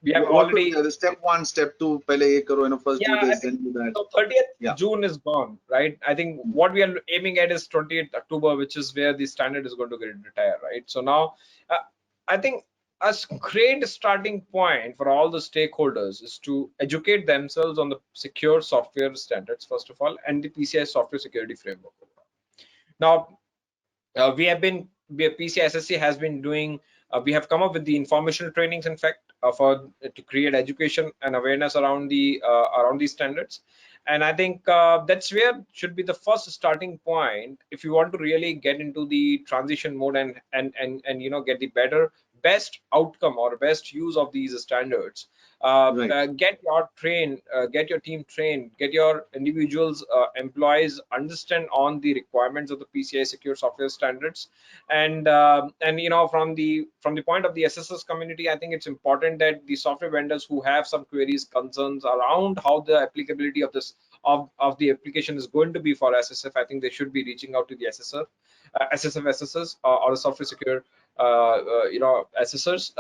we have What would be already, the step 1, step 2? Pehle ye karo, first yeah, do I this, think then do that. so. 30th Yeah. June is gone, right? I think what we are aiming at is 28th October, which is where the standard is going to get retired, right? So now, I think a great starting point for all the stakeholders is to educate themselves on the secure software standards, first of all, and the PCI software security framework. Now, PCI SSC has been doing, we have come up with the informational trainings, in fact, to create education and awareness around around these standards. And I think that's where should be the first starting point if you want to really get into the transition mode and get the best outcome or best use of these standards. Right. Get your team trained, get your individuals, employees understand on the requirements of the PCI secure software standards, and from the point of the SSS community, I think it's important that the software vendors who have some queries, concerns around how the applicability of this of the application is going to be for SSF, I think they should be reaching out to the SSF, SSF, SSS, or the software secure assessors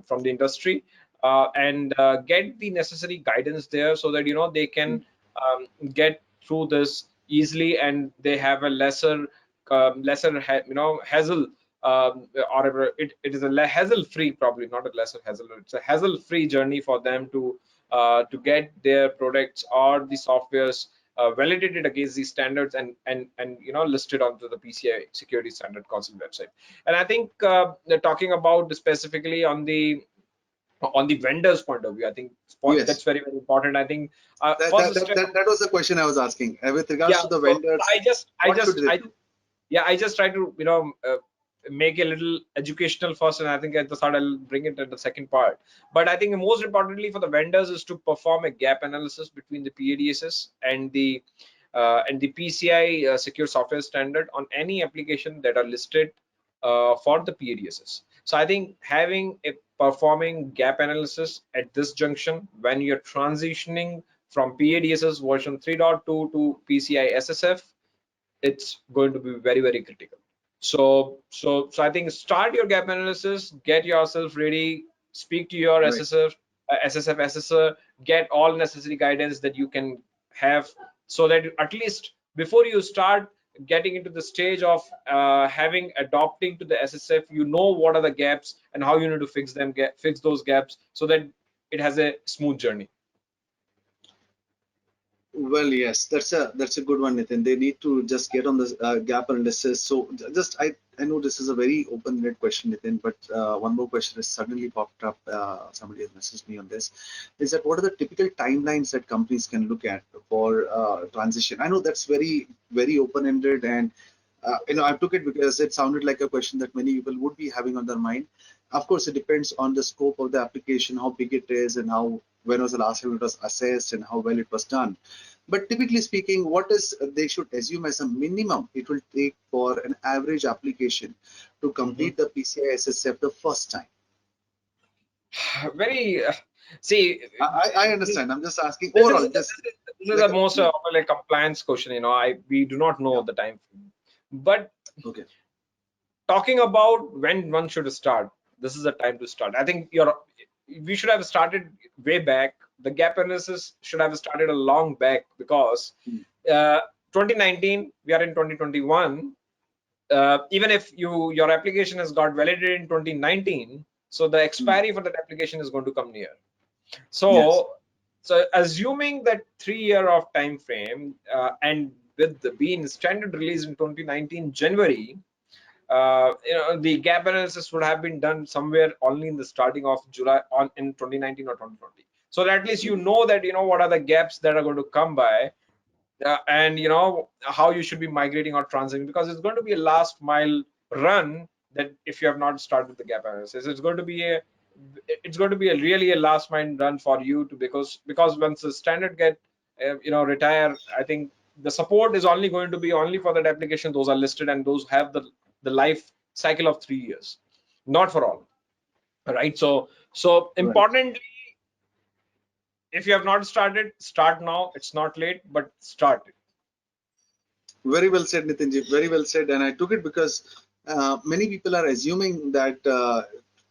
from the industry, and get the necessary guidance there so that they can get through this easily, and they have a lesser hassle, or it is a hassle free, probably not a lesser hassle, it's a hassle free journey for them to get their products or the softwares validated against these standards and listed onto the PCI Security Standard Council website. And I think talking about specifically on the vendor's point of view, I think Yes. that's very, very important. I think that was the question I was asking. With regards to the vendors, I just try to make a little educational first, and I think at the start I'll bring it at the second part. But I think most importantly for the vendors is to perform a gap analysis between the PA DSS and the PCI secure software standard on any application that are listed for the PA DSS. So I think having a performing gap analysis at this junction when you're transitioning from PA DSS version 3.2 to PCI SSF, it's going to be very, very critical. So I think start your gap analysis, get yourself ready, speak to your SSF, assessor, get all necessary guidance that you can have, so that at least before you start getting into the stage of adopting to the SSF, you know what are the gaps and how you need to fix those gaps so that it has a smooth journey. Well, yes, that's a good one, Nitin. They need to just get on this gap analysis. So just I know this is a very open-ended question, Nitin, but one more question has suddenly popped up. Somebody has messaged me on this. Is that what are the typical timelines that companies can look at for transition? I know that's very, very open-ended, and I took it because it sounded like a question that many people would be having on their mind. Of course, it depends on the scope of the application, how big it is, and when was the last time it was assessed and how well it was done. But typically speaking, what is they should assume as a minimum it will take for an average application to complete the PCI SSF the first time? See, I understand. I'm just asking this overall. Is the most like compliance question. We do not know the time frame. But okay, talking about when one should start, this is the time to start. I think we should have started way back. The gap analysis should have started a long back, because 2019, we are in 2021. Even if your application has got validated in 2019, so the expiry for that application is going to come near. So assuming that 3 year of time frame, and with the being standard release in 2019 January, the gap analysis would have been done somewhere only in the starting of July in 2019 or 2020. So that at least you know that what are the gaps that are going to come by, and how you should be migrating or transiting, because it's going to be a last mile run. That if you have not started the gap analysis, it's going to be really a last mile run for you to, because once the standard get retire, I think the support is only going to be only for that application those are listed and those have the life cycle of 3 years, not for all. Right. So importantly, if you have not started, start now. It's not late, but start it. Very well said, Nitinji. Very well said. And I took it because many people are assuming that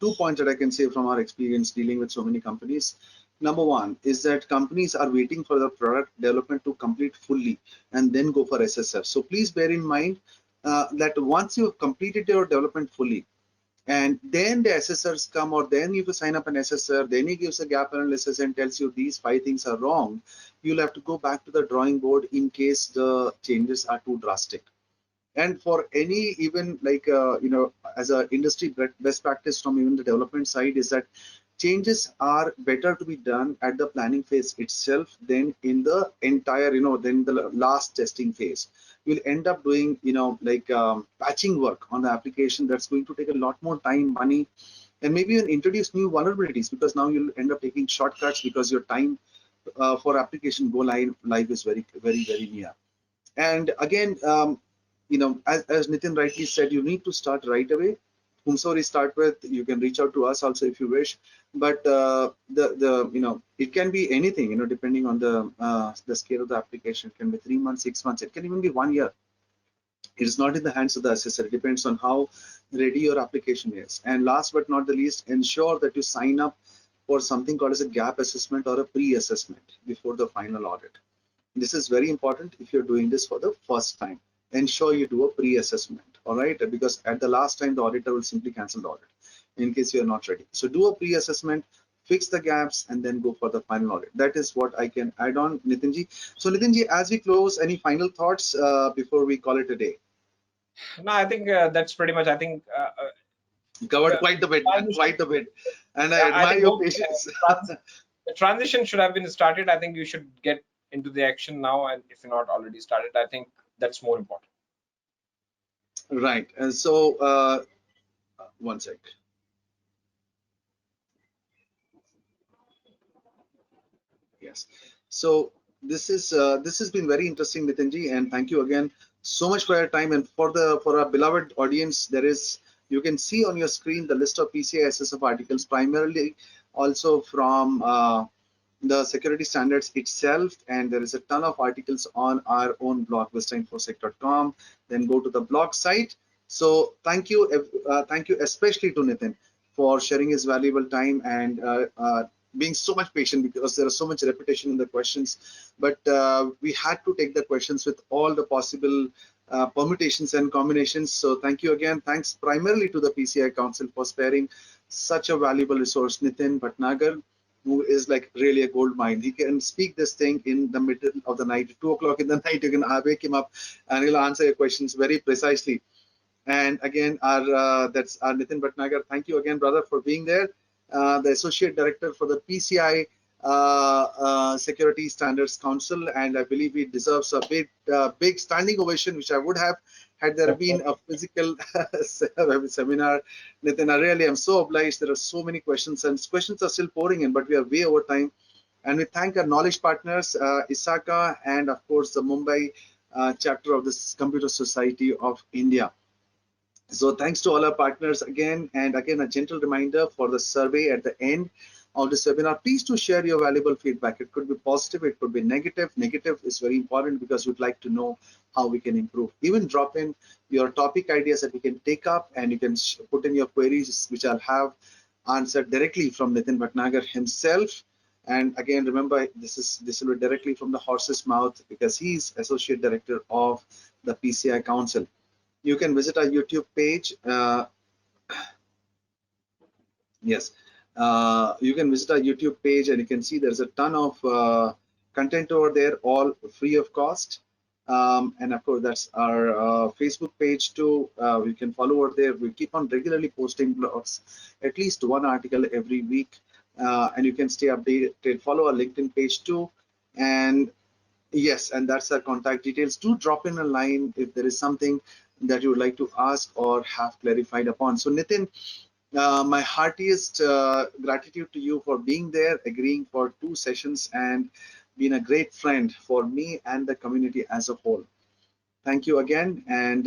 2 points that I can say from our experience dealing with so many companies. Number one is that companies are waiting for the product development to complete fully and then go for SSF. So please bear in mind that once you have completed your development fully, and then the assessors come, or then if you sign up an assessor, then he gives a gap analysis and tells you these 5 things are wrong, you'll have to go back to the drawing board in case the changes are too drastic. And for any, even like as a industry best practice from even the development side, is that changes are better to be done at the planning phase itself than in the entire than the last testing phase. You'll end up doing patching work on the application that's going to take a lot more time, money, and maybe even introduce new vulnerabilities, because now you'll end up taking shortcuts because your time for application go live is very near. And again, as Nitin rightly said, you need to start right away. Whomsoever you start with, you can reach out to us also if you wish. But it can be anything, depending on the scale of the application. It can be 3 months, 6 months. It can even be 1 year. It is not in the hands of the assessor. It depends on how ready your application is. And last but not the least, ensure that you sign up for something called as a gap assessment or a pre-assessment before the final audit. This is very important if you're doing this for the first time. Ensure you do a pre-assessment, all right? Because at the last time, the auditor will simply cancel the audit in case you're not ready. So do a pre-assessment, fix the gaps, and then go for the final audit. That is what I can add on, Nitinji. So Nitinji, as we close, any final thoughts before we call it a day? No, I think that's pretty much, I think covered quite a bit, and I admire your patience. The transition should have been started. I think you should get into the action now, and if you're not already started, I think that's more important. Right. And so one sec. Yes. So this has been very interesting, Nitinji, and thank you again so much for your time. And for our beloved audience, you can see on your screen the list of PCI SSF articles, primarily also from the security standards itself, and there is a ton of articles on our own blog, VISTAInfosec.com. Then go to the blog site. So thank you especially to Nitin for sharing his valuable time and being so much patient, because there is so much repetition in the questions. But we had to take the questions with all the possible permutations and combinations. So thank you again. Thanks primarily to the PCI Council for sparing such a valuable resource, Nitin Bhatnagar, who is like really a gold mine. He can speak this thing in the middle of the night, 2 o'clock in the night. You can wake him up and he'll answer your questions very precisely. And again, that's our Nitin Bhatnagar. Thank you again, brother, for being there. The Associate Director for the PCI Security Standards Council, and I believe he deserves a big standing ovation, which I would have had there been a physical seminar. Nitin, I really am so obliged. There are so many questions, and questions are still pouring in, but we are way over time. And we thank our knowledge partners, ISACA, and of course the Mumbai chapter of the Computer Society of India. So thanks to all our partners again, and again a gentle reminder for the survey at the end of this webinar. Please do share your valuable feedback. It could be positive, it could be negative. Negative is very important because we'd like to know how we can improve. Even drop in your topic ideas that we can take up, and you can put in your queries, which I'll have answered directly from Nitin Bhatnagar himself. And again, remember, this will be directly from the horse's mouth, because he's Associate Director of the PCI Council. You can visit our YouTube page. Yes, you can visit our YouTube page, and you can see there's a ton of content over there, all free of cost. And of course, that's our Facebook page too. You can follow over there. We keep on regularly posting blogs, at least one article every week, and you can stay updated. Follow our LinkedIn page too. And yes, and that's our contact details. Do drop in a line if there is something that you would like to ask or have clarified upon. So Nitin, my heartiest gratitude to you for being there, agreeing for 2 sessions, and being a great friend for me and the community as a whole. Thank you again, and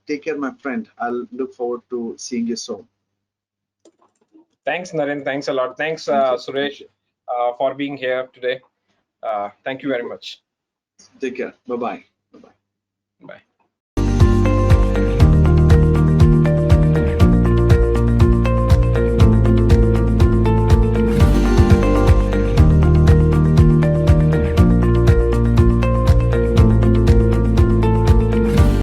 take care, my friend. I'll look forward to seeing you soon. Thanks, Naren. Thanks a lot. Thanks, Suresh, for being here today. Thank you very much. Take care. Bye-bye. Bye.